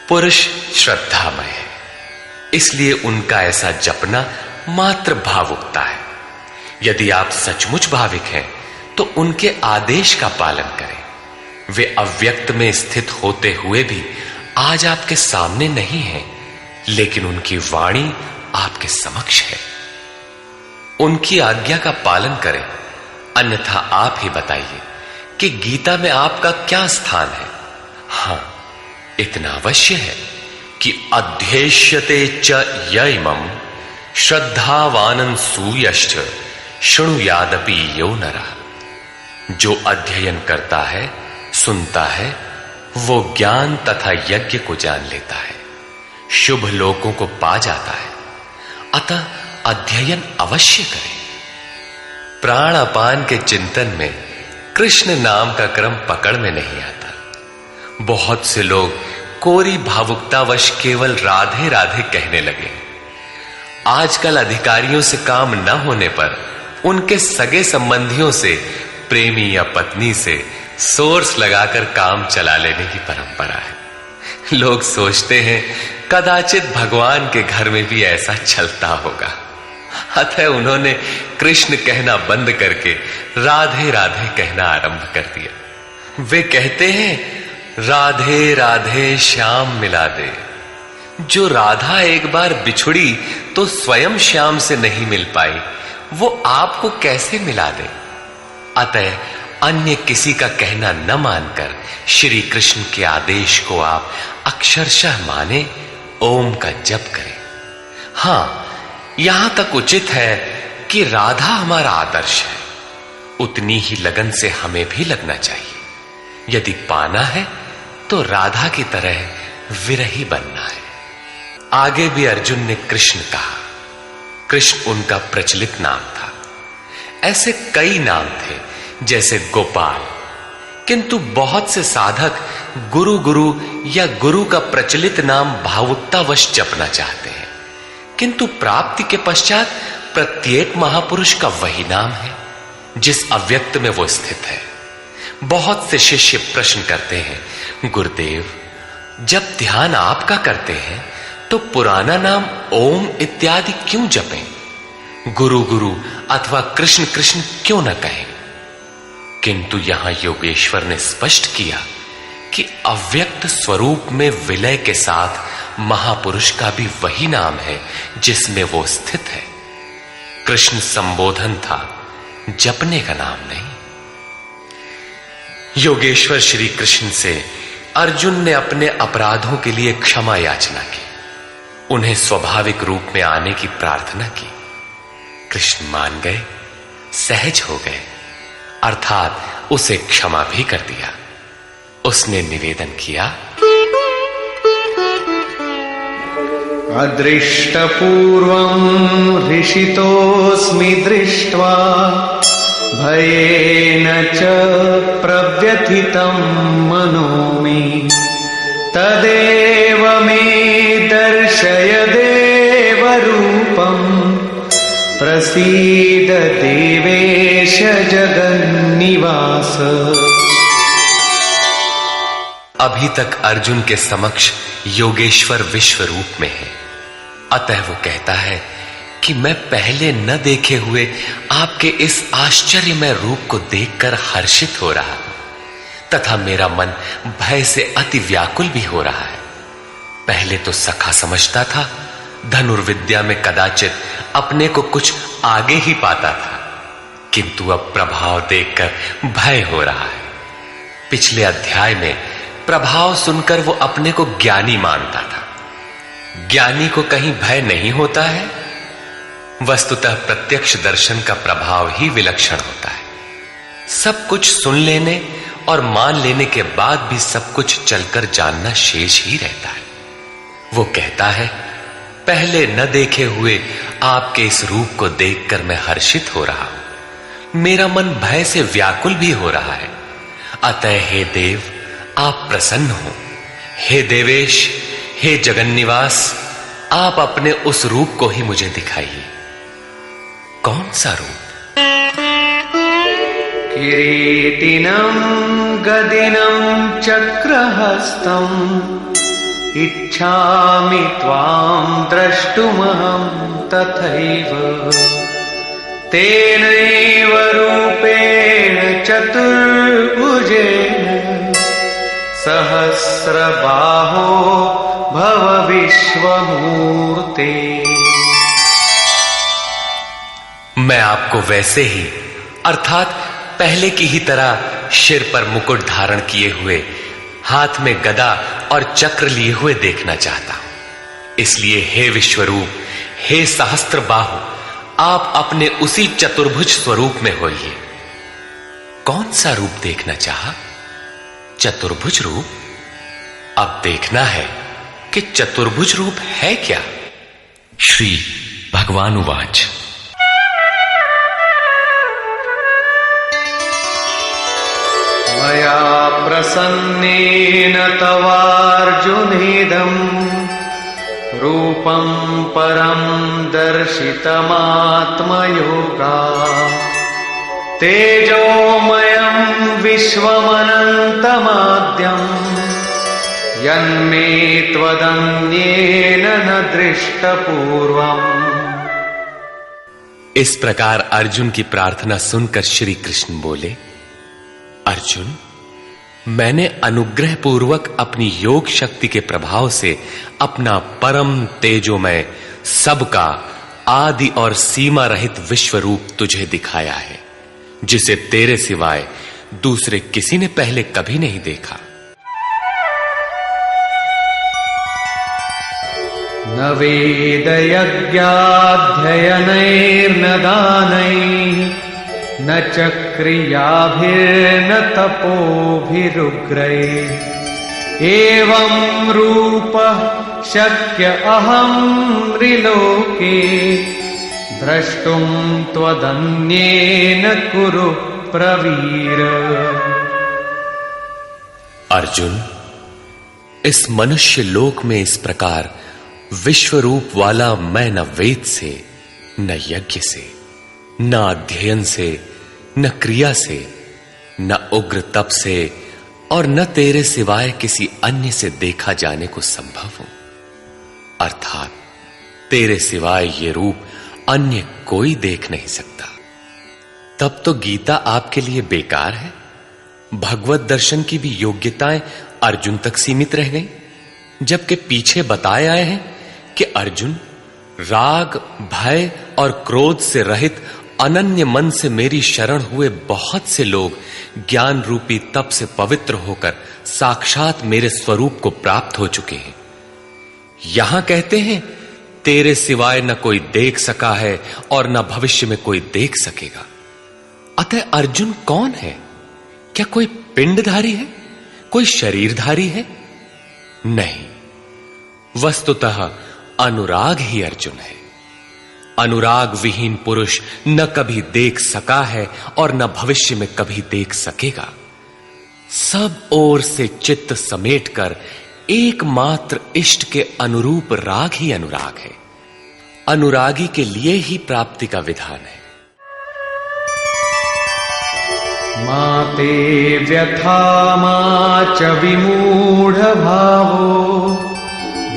पुरुष श्रद्धामय है, इसलिए उनका ऐसा जपना मात्र भावुकता है। यदि आप सचमुच भाविक हैं तो उनके आदेश का पालन करें। वे अव्यक्त में स्थित होते हुए भी आज आपके सामने नहीं हैं, लेकिन उनकी वाणी आपके समक्ष है। उनकी आज्ञा का पालन करें, अन्यथा आप ही बताइए कि गीता में आपका क्या स्थान है। हां, इतना अवश्य है कि अध्येष्यते च य इमं श्रद्धावानन् सूयश्च शृणुयादपि यो नरः। जो अध्ययन करता है, सुनता है, वो ज्ञान तथा यज्ञ को जान लेता है, शुभ लोकों को पा जाता है। अतः अध्ययन अवश्य करें। प्राण अपान के चिंतन में कृष्ण नाम का क्रम पकड़ में नहीं आता। बहुत से लोग कोरी भावुकतावश केवल राधे राधे कहने लगे। आजकल अधिकारियों से काम न होने पर उनके सगे संबंधियों से, प्रेमी या पत्नी से सोर्स लगाकर काम चला लेने की परंपरा है। लोग सोचते हैं कदाचित भगवान के घर में भी ऐसा चलता होगा, अतः उन्होंने कृष्ण कहना बंद करके राधे राधे कहना आरंभ कर दिया। वे कहते हैं राधे राधे श्याम मिला दे। जो राधा एक बार बिछुड़ी तो स्वयं श्याम से नहीं मिल पाई, वो आपको कैसे मिला दे। अतः अन्य किसी का कहना न मानकर श्री कृष्ण के आदेश को आप अक्षरशः माने, ओम का जप करें। हां, यहां तक उचित है कि राधा हमारा आदर्श है, उतनी ही लगन से हमें भी लगना चाहिए। यदि पाना है तो राधा की तरह विरही बनना है। आगे भी अर्जुन ने कृष्ण कहा। कृष्ण उनका प्रचलित नाम था। ऐसे कई नाम थे जैसे गोपाल, किंतु बहुत से साधक गुरु गुरु या गुरु का प्रचलित नाम भावुकतावश जपना चाहते हैं, किंतु प्राप्ति के पश्चात प्रत्येक महापुरुष का वही नाम है जिस अव्यक्त में वो स्थित है। बहुत से शिष्य प्रश्न करते हैं, गुरुदेव जब ध्यान आपका करते हैं तो पुराना नाम ओम इत्यादि क्यों जपें? गुरु गुरु अथवा कृष्ण कृष्ण क्यों न कहें? किंतु यहां योगेश्वर ने स्पष्ट किया कि अव्यक्त स्वरूप में विलय के साथ महापुरुष का भी वही नाम है जिसमें वो स्थित है। कृष्ण संबोधन था, जपने का नाम नहीं। योगेश्वर श्री कृष्ण से अर्जुन ने अपने अपराधों के लिए क्षमा याचना की, उन्हें स्वाभाविक रूप में आने की प्रार्थना की। कृष्ण मान गए, सहज हो गए, अर्थात उसे क्षमा भी कर दिया। उसने निवेदन किया, अदृष्टपूर्वं हृषितोऽस्मि दृष्ट्वा भयेन च प्रव्यथितं मनो मे तदेव मे दर्शय देवरूपं प्रसीद देवेश जगन्निवास। अभी तक अर्जुन के समक्ष योगेश्वर विश्व रूप में है, अतः वो कहता है कि मैं पहले न देखे हुए आपके इस आश्चर्यमय रूप को देखकर हर्षित हो रहा हूं, तथा मेरा मन भय से अति व्याकुल भी हो रहा है। पहले तो सखा समझता था, धनुर्विद्या में कदाचित अपने को कुछ आगे ही पाता था, किंतु अब प्रभाव देखकर भय हो रहा है। पिछले अध्याय में प्रभाव सुनकर वो अपने को ज्ञानी मानता था। ज्ञानी को कहीं भय नहीं होता है। वस्तुतः प्रत्यक्ष दर्शन का प्रभाव ही विलक्षण होता है। सब कुछ सुन लेने और मान लेने के बाद भी सब कुछ चलकर जानना शेष ही रहता है। वो कहता है, पहले न देखे हुए आपके इस रूप को देखकर मैं हर्षित हो रहा हूं, मेरा मन भय से व्याकुल भी हो रहा है। अतः हे देव, आप प्रसन्न हो। हे देवेश, हे जगन्निवास, आप अपने उस रूप को ही मुझे दिखाइए। कौन सा रूप? किरीटिनं गदिनं चक्रहस्तम् इच्छामि त्वां द्रष्टुमहं तथैव। तेनैव रूपेण चतुर्भुजेन सहस्रबाहो भव विश्वमूर्ते। मैं आपको वैसे ही अर्थात पहले की ही तरह सिर पर मुकुट धारण किए हुए, हाथ में गदा और चक्र लिए हुए देखना चाहता हूं। इसलिए हे विश्वरूप, हे सहस्त्र बाहु, आप अपने उसी चतुर्भुज स्वरूप में होइए। कौन सा रूप देखना चाहा? चतुर्भुज रूप। अब देखना है कि चतुर्भुज रूप है क्या। श्री भगवान उवाच। मया प्रसन्नेन तवार्जुनेदं रूपं परं दर्शितमात्मयोगात्। तेजोमयं विश्वमनन्तमाद्यं यन्मे त्वदन्येन न दृष्टपूर्वम्। इस प्रकार अर्जुन की प्रार्थना सुनकर श्री कृष्ण बोले, अर्जुन, मैंने अनुग्रह पूर्वक अपनी योग शक्ति के प्रभाव से अपना परम तेजोमय, सबका आदि और सीमा रहित विश्व रूप तुझे दिखाया है, जिसे तेरे सिवाय दूसरे किसी ने पहले कभी नहीं देखा। न वेदयज्ञाध्ययनैर्न दानैः न च क्रियाभिर्न तपोभिरुग्रैः एवं रूपः शक्य अहं त्रिलोके द्रष्टुं त्वदन्येन कुरु प्रवीर। अर्जुन, इस मनुष्य लोक में इस प्रकार विश्व रूप वाला मैं न वेद से, न यज्ञ से, न अध्ययन से, न क्रिया से, न उग्र तप से और न तेरे सिवाय किसी अन्य से देखा जाने को संभव हूं। अर्थात तेरे सिवाय ये रूप अन्य कोई देख नहीं सकता। तब तो गीता आपके लिए बेकार है। भगवत दर्शन की भी योग्यताएं अर्जुन तक सीमित रह गई, जबकि पीछे बताए आए हैं कि अर्जुन, राग, भय और क्रोध से रहित अनन्य मन से मेरी शरण हुए बहुत से लोग ज्ञान रूपी तप से पवित्र होकर साक्षात मेरे स्वरूप को प्राप्त हो चुके हैं। यहां कहते हैं, तेरे सिवाय न कोई देख सका है और न भविष्य में कोई देख सकेगा। अतः अर्जुन कौन है? क्या कोई पिंडधारी है? कोई शरीरधारी है? नहीं, वस्तुतः अनुराग ही अर्जुन है। अनुराग विहीन पुरुष न कभी देख सका है और न भविष्य में कभी देख सकेगा। सब ओर से चित्त समेटकर एकमात्र इष्ट के अनुरूप राग ही अनुराग है। अनुरागी के लिए ही प्राप्ति का विधान है। माते व्यथा मा च विमूढ़ भावो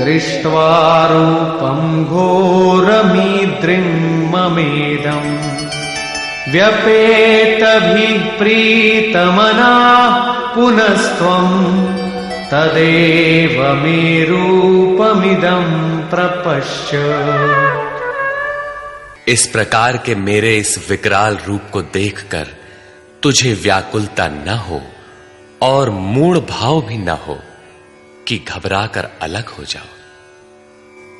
दृष्ट्वा रूपं घोरमीद्रिं ममेदम् व्यपेतभिः प्रीतमनाः पुनस्त्वं तदेव मे रूपमिदं प्रपश्य। इस प्रकार के मेरे इस विकराल रूप को देखकर तुझे व्याकुलता न हो और मूढ़ भाव भी न हो कि घबराकर अलग हो जाओ।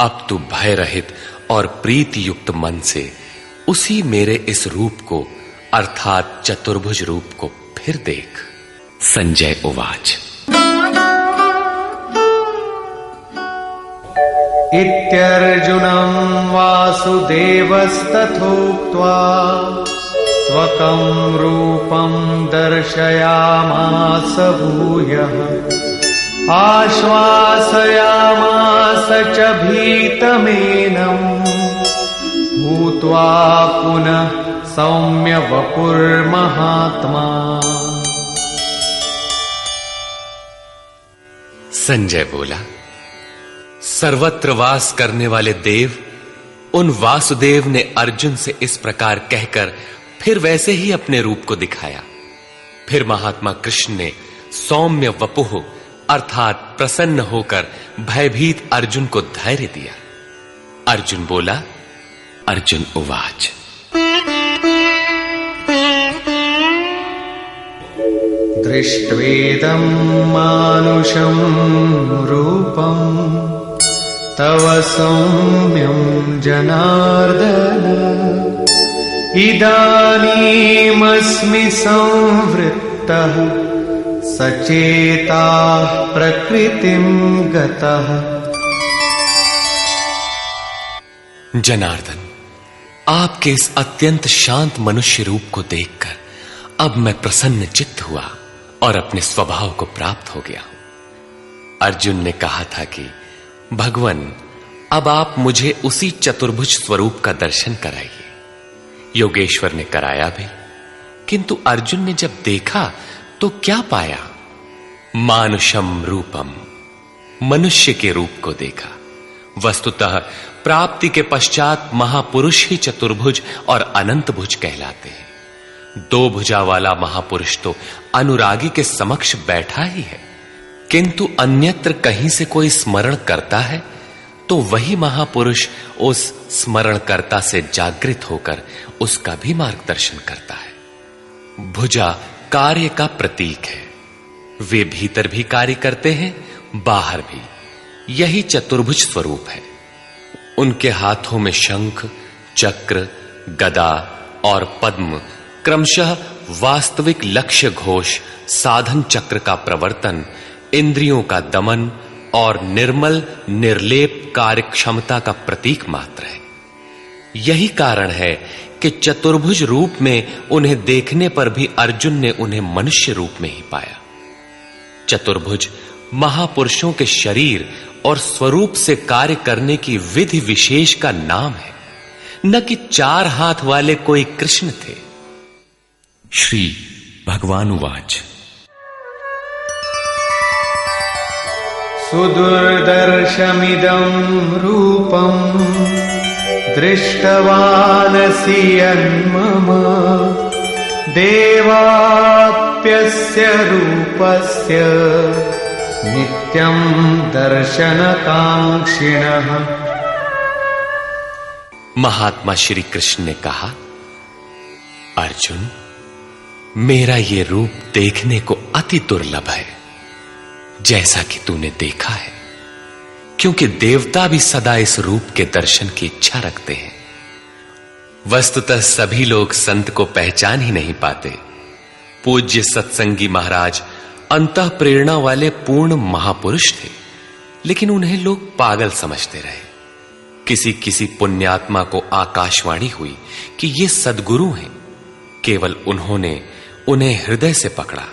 अब तू भय रहित और प्रीति युक्त मन से उसी मेरे इस रूप को अर्थात चतुर्भुज रूप को फिर देख। संजय उवाच। इत्यर्जुनं वासुदेवस्तथोक्त्वा स्वकं रूपं दर्शयामास भूयः आश्वासयामास च भीतमेनं भूत्वा पुनः सौम्य वपुर्महात्मा। संजय बोला, सर्वत्र वास करने वाले देव उन वासुदेव ने अर्जुन से इस प्रकार कहकर फिर वैसे ही अपने रूप को दिखाया। फिर महात्मा कृष्ण ने सौम्य वपुः अर्थात प्रसन्न होकर भयभीत अर्जुन को धैर्य दिया। अर्जुन बोला, अर्जुन उवाच, दृष्ट्वेदं मानुषं रूपं तव सौम्यं जनार्दन इदानीमस्मि संवृत्तः सचेताः प्रकृतिं गतः। जनार्दन, आपके इस अत्यंत शांत मनुष्य रूप को देखकर अब मैं प्रसन्न चित्त हुआ और अपने स्वभाव को प्राप्त हो गया हूं। अर्जुन ने कहा था कि भगवान, अब आप मुझे उसी चतुर्भुज स्वरूप का दर्शन कराइए। योगेश्वर ने कराया भी, किंतु अर्जुन ने जब देखा तो क्या पाया? मानुषम रूपम, मनुष्य के रूप को देखा। वस्तुतः प्राप्ति के पश्चात महापुरुष ही चतुर्भुज और अनंत भुज कहलाते हैं। दो भुजा वाला महापुरुष तो अनुरागी के समक्ष बैठा ही है, किंतु अन्यत्र कहीं से कोई स्मरण करता है तो वही महापुरुष उस स्मरणकर्ता से जागृत होकर उसका भी मार्गदर्शन करता है। भुजा कार्य का प्रतीक है। वे भीतर भी कार्य करते हैं, बाहर भी। यही चतुर्भुज स्वरूप है। उनके हाथों में शंख, चक्र, गदा और पद्म क्रमशः वास्तविक लक्ष्य घोष, साधन चक्र का प्रवर्तन, इंद्रियों का दमन और निर्मल निर्लेप कार्य क्षमता का प्रतीक मात्र है। यही कारण है कि चतुर्भुज रूप में उन्हें देखने पर भी अर्जुन ने उन्हें मनुष्य रूप में ही पाया। चतुर्भुज महापुरुषों के शरीर और स्वरूप से कार्य करने की विधि विशेष का नाम है, न कि चार हाथ वाले कोई कृष्ण थे। श्री भगवानुवाच, सुदुर्दर्शमिदं रूपं दृष्टवानसि यन्मम देवाप्यस्य रूपस्य नित्यं दर्शनकांक्षिणः। महात्मा श्री कृष्ण ने कहा, अर्जुन, मेरा ये रूप देखने को अति दुर्लभ है, जैसा कि तूने देखा है, क्योंकि देवता भी सदा इस रूप के दर्शन की इच्छा रखते हैं। वस्तुतः सभी लोग संत को पहचान ही नहीं पाते। पूज्य सत्संगी महाराज अंतः प्रेरणा वाले पूर्ण महापुरुष थे, लेकिन उन्हें लोग पागल समझते रहे। किसी किसी पुण्यात्मा को आकाशवाणी हुई कि ये सद्गुरु हैं। केवल उन्होंने उन्हें हृदय से पकड़ा,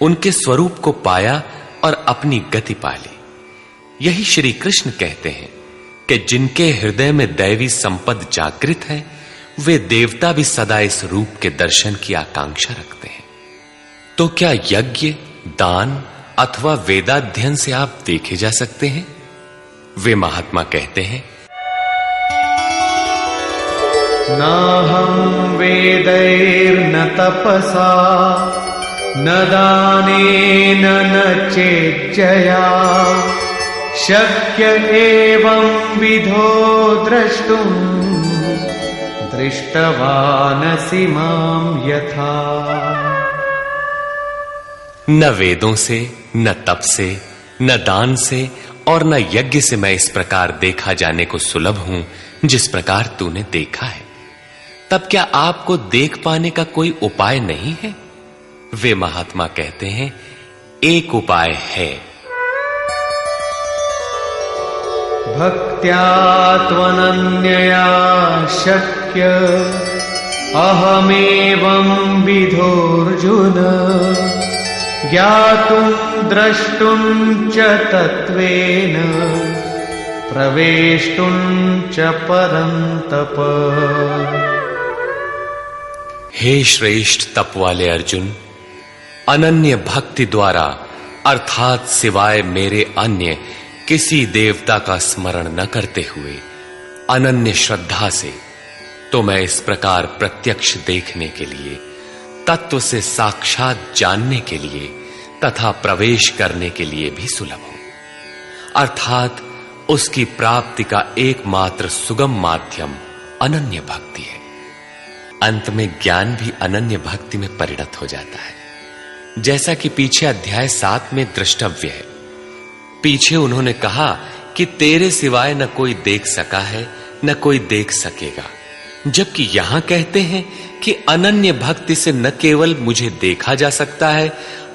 उनके स्वरूप को पाया और अपनी गति पा ली। यही श्री कृष्ण कहते हैं कि जिनके हृदय में दैवी संपद जागृत है, वे देवता भी सदा इस रूप के दर्शन की आकांक्षा रखते हैं। तो क्या यज्ञ, दान अथवा वेदाध्ययन से आप देखे जा सकते हैं? वे महात्मा कहते हैं, नाहं वेदैर्न तपसा न दानेन न चेज्जया शक्य एवं विधो द्रष्टुम् दृष्टवानसि मां यथा। न वेदों से, न तप से, न दान से और न यज्ञ से मैं इस प्रकार देखा जाने को सुलभ हूं जिस प्रकार तूने देखा है। तब क्या आपको देख पाने का कोई उपाय नहीं है? वे महात्मा कहते हैं, एक उपाय है। भक्त्या त्वनन्यया शक्य अहमेवं विधोऽर्जुन ज्ञातुं द्रष्टुं च तत्त्वेन प्रवेष्टुं च परन्तप। हे श्रेष्ठ तप वाले अर्जुन, अनन्य भक्ति द्वारा अर्थात सिवाय मेरे अन्य किसी देवता का स्मरण न करते हुए अनन्य श्रद्धा से तो मैं इस प्रकार प्रत्यक्ष देखने के लिए, तत्व से साक्षात जानने के लिए तथा प्रवेश करने के लिए भी सुलभ हूं। अर्थात उसकी प्राप्ति का एकमात्र सुगम माध्यम अनन्य भक्ति है। अंत में ज्ञान भी अनन्य भक्ति में परिणत हो जाता है, जैसा कि पीछे अध्याय 7 में द्रष्टव्य है। पीछे उन्होंने कहा कि तेरे सिवाय न कोई देख सका है न कोई देख सकेगा, जबकि यहां कहते हैं कि अनन्य भक्ति से न केवल मुझे देखा जा सकता है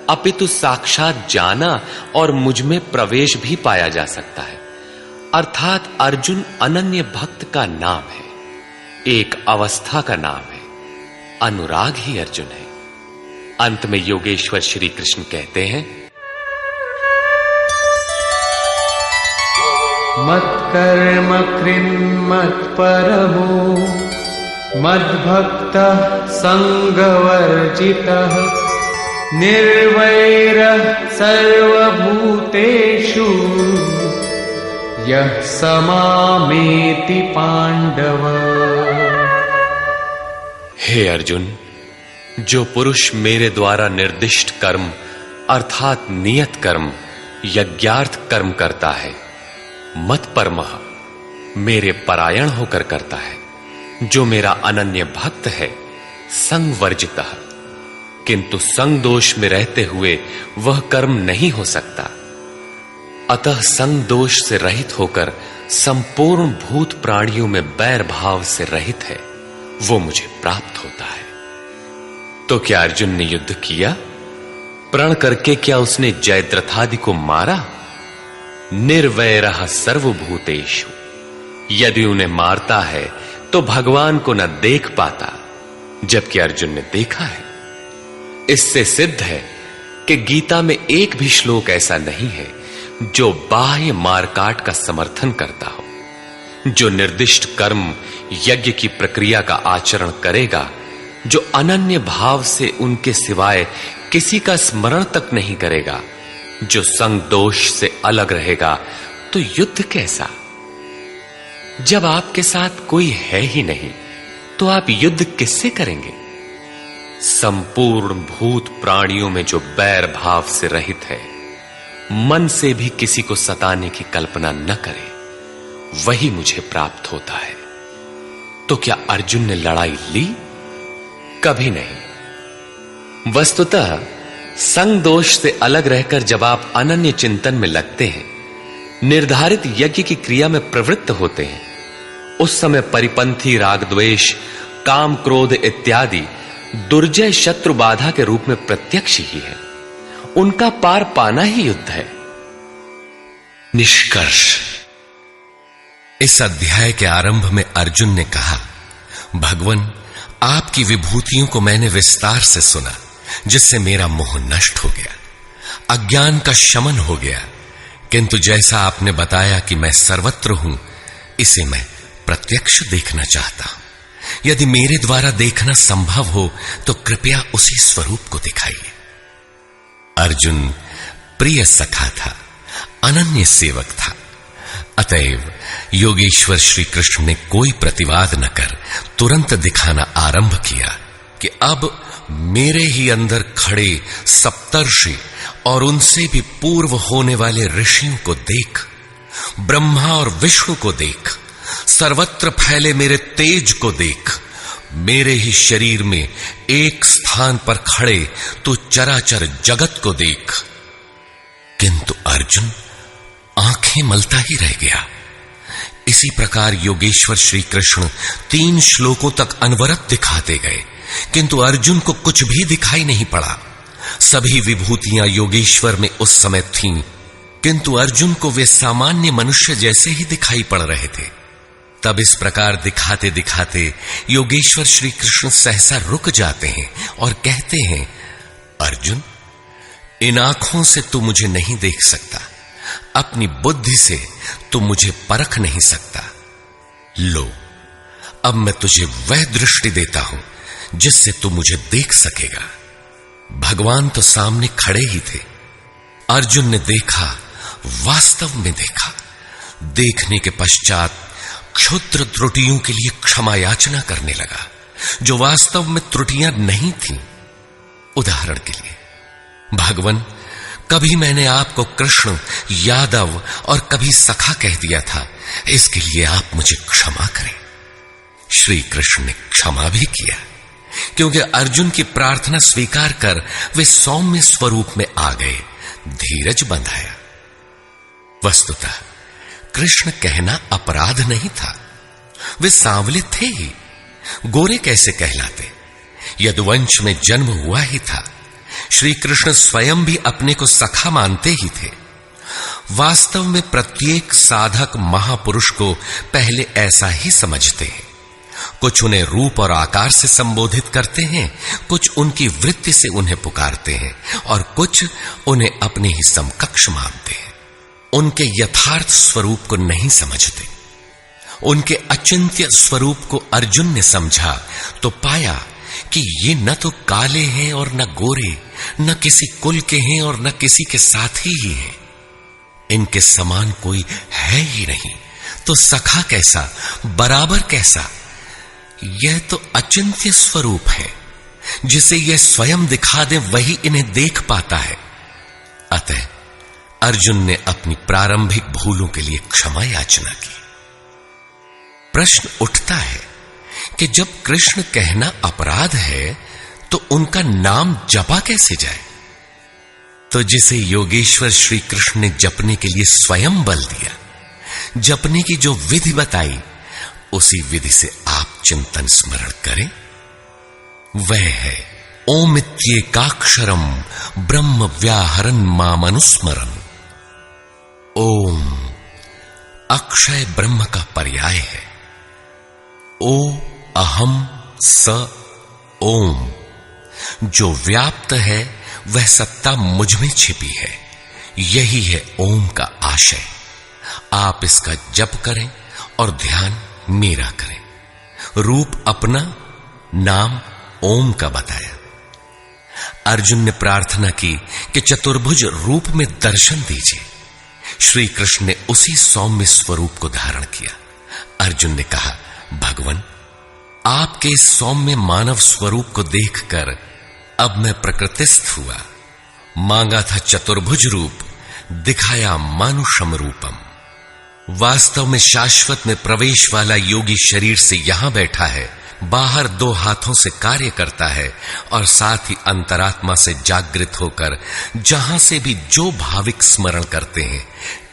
अपितु साक्षात जाना और मुझ में प्रवेश भी पाया जा सकता है। अर्थात अर्जुन अनन्य भक्त का नाम है, एक अवस्था का नाम है। अनुराग ही अर्जुन है। अंत में योगेश्वर श्री कृष्ण कहते हैं, मत्कर्म कृन्मत्परमो मद्भक्तः संगवर्जितः निर्वैरः सर्वभूतेषु यः स मामेति पांडव। हे अर्जुन, जो पुरुष मेरे द्वारा निर्दिष्ट कर्म अर्थात नियत कर्म यज्ञार्थ कर्म करता है, मत्परमः मेरे परायण होकर करता है, जो मेरा अनन्य भक्त है, संगवर्जितः किंतु संग दोष में रहते हुए वह कर्म नहीं हो सकता, अतः संग दोष से रहित होकर संपूर्ण भूत प्राणियों में बैर भाव से रहित है, वो मुझे प्राप्त होता है। तो क्या अर्जुन ने युद्ध किया? प्रण करके क्या उसने जयद्रथादि को मारा? निर्वैरः सर्वभूतेषु, यदि उन्हें मारता है तो भगवान को न देख पाता, जबकि अर्जुन ने देखा है। इससे सिद्ध है कि गीता में एक भी श्लोक ऐसा नहीं है जो बाह्य मारकाट का समर्थन करता हो। जो निर्दिष्ट कर्म यज्ञ की प्रक्रिया का आचरण करेगा, जो अनन्य भाव से उनके सिवाय किसी का स्मरण तक नहीं करेगा, जो संग दोष से अलग रहेगा, तो युद्ध कैसा? जब आपके साथ कोई है ही नहीं तो आप युद्ध किससे करेंगे? संपूर्ण भूत प्राणियों में जो बैर भाव से रहित है, मन से भी किसी को सताने की कल्पना न करे, वही मुझे प्राप्त होता है। तो क्या अर्जुन ने लड़ाई ली? कभी नहीं। वस्तुतः संग दोष से अलग रहकर जब आप अनन्य चिंतन में लगते हैं, निर्धारित यज्ञ की क्रिया में प्रवृत्त होते हैं, उस समय परिपंथी राग द्वेष, काम क्रोध इत्यादि दुर्जय शत्रु बाधा के रूप में प्रत्यक्ष ही है। उनका पार पाना ही युद्ध है। निष्कर्ष, इस अध्याय के आरंभ में अर्जुन ने कहा, भगवन, आपकी विभूतियों को मैंने विस्तार से सुना, जिससे मेरा मोह नष्ट हो गया, अज्ञान का शमन हो गया। किंतु जैसा आपने बताया कि मैं सर्वत्र हूं, इसे मैं प्रत्यक्ष देखना चाहता हूं। यदि मेरे द्वारा देखना संभव हो तो कृपया उसी स्वरूप को दिखाइए। अर्जुन प्रिय सखा था, अनन्य सेवक था। अतएव योगेश्वर श्री कृष्ण ने कोई प्रतिवाद न कर तुरंत दिखाना आरंभ किया कि अब मेरे ही अंदर खड़े सप्तर्षि और उनसे भी पूर्व होने वाले ऋषियों को देख, ब्रह्मा और विष्णु को देख, सर्वत्र फैले मेरे तेज को देख, मेरे ही शरीर में एक स्थान पर खड़े तू चराचर जगत को देख। किंतु अर्जुन आंखें मलता ही रह गया। इसी प्रकार योगेश्वर श्री कृष्ण 3 श्लोकों तक अनवरत दिखाते गए, किंतु अर्जुन को कुछ भी दिखाई नहीं पड़ा। सभी विभूतियां योगेश्वर में उस समय थीं, किंतु अर्जुन को वे सामान्य मनुष्य जैसे ही दिखाई पड़ रहे थे। तब इस प्रकार दिखाते दिखाते योगेश्वर श्री कृष्ण सहसा रुक जाते हैं और कहते हैं, अर्जुन, इन आंखों से तू मुझे नहीं देख सकता, अपनी बुद्धि से तू मुझे परख नहीं सकता। लो, अब मैं तुझे वह दृष्टि देता हूं जिससे तू मुझे देख सकेगा। भगवान तो सामने खड़े ही थे। अर्जुन ने देखा, वास्तव में देखा। देखने के पश्चात क्षुद्र त्रुटियों के लिए क्षमा याचना करने लगा, जो वास्तव में त्रुटियां नहीं थीं। उदाहरण के लिए, भगवान, कभी मैंने आपको कृष्ण, यादव और कभी सखा कह दिया था, इसके लिए आप मुझे क्षमा करें। श्री कृष्ण ने क्षमा भी किया, क्योंकि अर्जुन की प्रार्थना स्वीकार कर वे सौम्य स्वरूप में आ गए, धीरज बंधाया। वस्तुतः कृष्ण कहना अपराध नहीं था। वे सांवले थे ही, गोरे कैसे कहलाते? यदुवंश में जन्म हुआ ही था। श्री कृष्ण स्वयं भी अपने को सखा मानते ही थे। वास्तव में प्रत्येक साधक महापुरुष को पहले ऐसा ही समझते हैं। कुछ उन्हें रूप और आकार से संबोधित करते हैं, कुछ उनकी वृत्ति से उन्हें पुकारते हैं और कुछ उन्हें अपने ही समकक्ष मानते हैं। उनके यथार्थ स्वरूप को नहीं समझते। उनके अचिंत्य स्वरूप को अर्जुन ने समझा तो पाया कि ये न तो काले हैं और न गोरे, न किसी कुल के हैं और न किसी के साथी ही हैं। इनके समान कोई है ही नहीं, तो सखा कैसा, बराबर कैसा? यह तो अचिंत्य स्वरूप है। जिसे यह स्वयं दिखा दे वही इन्हें देख पाता है। अतः अर्जुन ने अपनी प्रारंभिक भूलों के लिए क्षमा याचना की। प्रश्न उठता है कि जब कृष्ण कहना अपराध है तो उनका नाम जपा कैसे जाए? तो जिसे योगेश्वर श्री कृष्ण ने जपने के लिए स्वयं बल दिया, जपने की जो विधि बताई, उसी विधि से आप चिंतन स्मरण करें। वह है ओमित्येकाक्षरम ब्रह्म व्याहरन् मामनुस्मरन्। ओम अक्षय ब्रह्म का पर्याय है। ओ अहम स ओम। जो व्याप्त है वह सत्ता मुझ में छिपी है। यही है ओम का आशय। आप इसका जप करें और ध्यान मेरा करें। रूप अपना, नाम ओम का बताया। अर्जुन ने प्रार्थना की कि चतुर्भुज रूप में दर्शन दीजिए। श्री कृष्ण ने उसी सौम्य स्वरूप को धारण किया। अर्जुन ने कहा, भगवान, आपके सौम्य मानव स्वरूप को देखकर अब मैं प्रकृतिस्थ हुआ। मांगा था चतुर्भुज रूप, दिखाया मानुषम रूपम। वास्तव में शाश्वत में प्रवेश वाला योगी शरीर से यहां बैठा है, बाहर दो हाथों से कार्य करता है और साथ ही अंतरात्मा से जागृत होकर जहां से भी जो भाविक स्मरण करते हैं,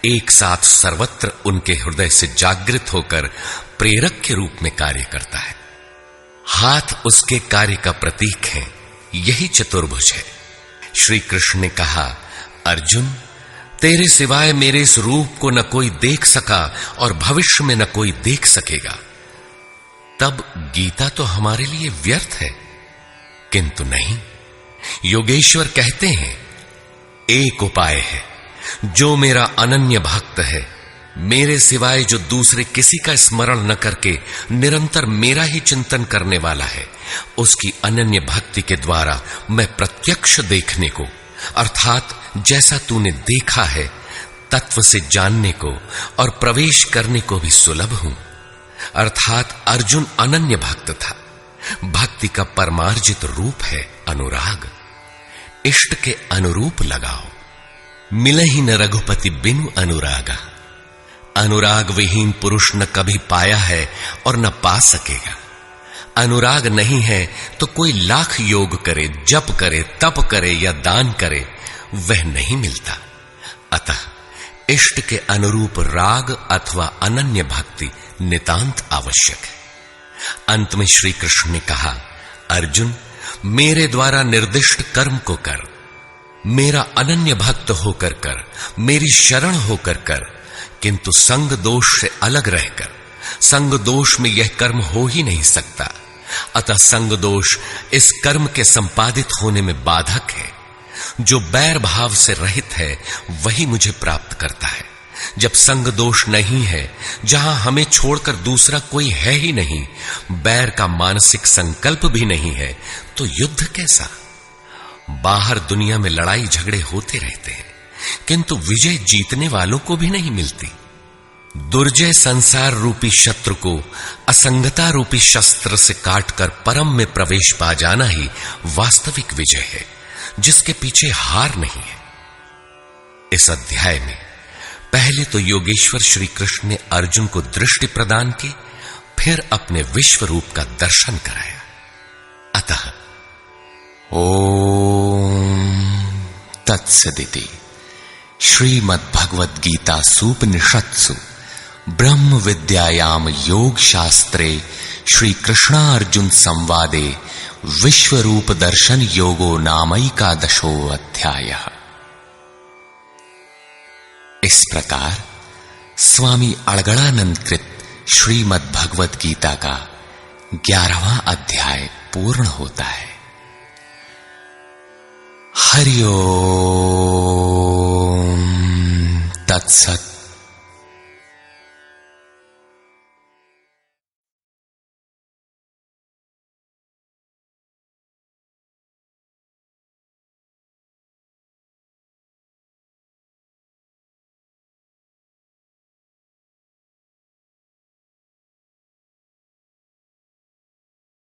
एक साथ सर्वत्र उनके हृदय से जागृत होकर प्रेरक के रूप में कार्य करता है। हाथ उसके कार्य का प्रतीक है। यही चतुर्भुज है। श्री कृष्ण ने कहा, अर्जुन, तेरे सिवाय मेरे इस रूप को न कोई देख सका और भविष्य में न कोई देख सकेगा। तब गीता तो हमारे लिए व्यर्थ है। किंतु नहीं, योगेश्वर कहते हैं, एक उपाय है। जो मेरा अनन्य भक्त है, मेरे सिवाय जो दूसरे किसी का स्मरण न करके निरंतर मेरा ही चिंतन करने वाला है, उसकी अनन्य भक्ति के द्वारा मैं प्रत्यक्ष देखने को, अर्थात जैसा तूने देखा है तत्व से जानने को और प्रवेश करने को भी सुलभ हूं। अर्थात अर्जुन अनन्य भक्त था। भक्ति का परमार्जित रूप है अनुराग। इष्ट के अनुरूप लगाओ। मिलहि न रघुपति बिनु अनुरागा। अनुराग विहीन पुरुष न कभी पाया है और न पा सकेगा। अनुराग नहीं है तो कोई लाख योग करे, जप करे, तप करे या दान करे, वह नहीं मिलता। अतः इष्ट के अनुरूप राग अथवा अनन्य भक्ति नितांत आवश्यक है। अंत में श्री कृष्ण ने कहा, अर्जुन, मेरे द्वारा निर्दिष्ट कर्म को कर, मेरा अनन्य भक्त होकर कर, मेरी शरण होकर कर, किंतु संग दोष से अलग रहकर, संग दोष में यह कर्म हो ही नहीं सकता। अतः संग दोष इस कर्म के संपादित होने में बाधक है। जो बैर भाव से रहित है वही मुझे प्राप्त करता है। जब संग दोष नहीं है, जहां हमें छोड़कर दूसरा कोई है ही नहीं, बैर का मानसिक संकल्प भी नहीं है, तो युद्ध कैसा? बाहर दुनिया में लड़ाई झगड़े होते रहते हैं, किंतु विजय जीतने वालों को भी नहीं मिलती। दुर्जय संसार रूपी शत्रु को असंगता रूपी शस्त्र से काटकर परम में प्रवेश पा जाना ही वास्तविक विजय है, जिसके पीछे हार नहीं है। इस अध्याय में पहले तो योगेश्वर श्री कृष्ण ने अर्जुन को दृष्टि प्रदान की, फिर अपने विश्व रूप का दर्शन कराया। अतः ओम तत्सदिति श्रीमद्भगवद गीता सूपनिषत्सु ब्रह्म विद्यायाम योग शास्त्रे श्री कृष्णार्जुन संवादे विश्व रूप दर्शन योगो नामैकादशो अध्यायः। इस प्रकार स्वामी अड़गड़ानंद कृत श्रीमद् भगवद गीता का 11वां अध्याय पूर्ण होता है। हरि ओम तत्सत।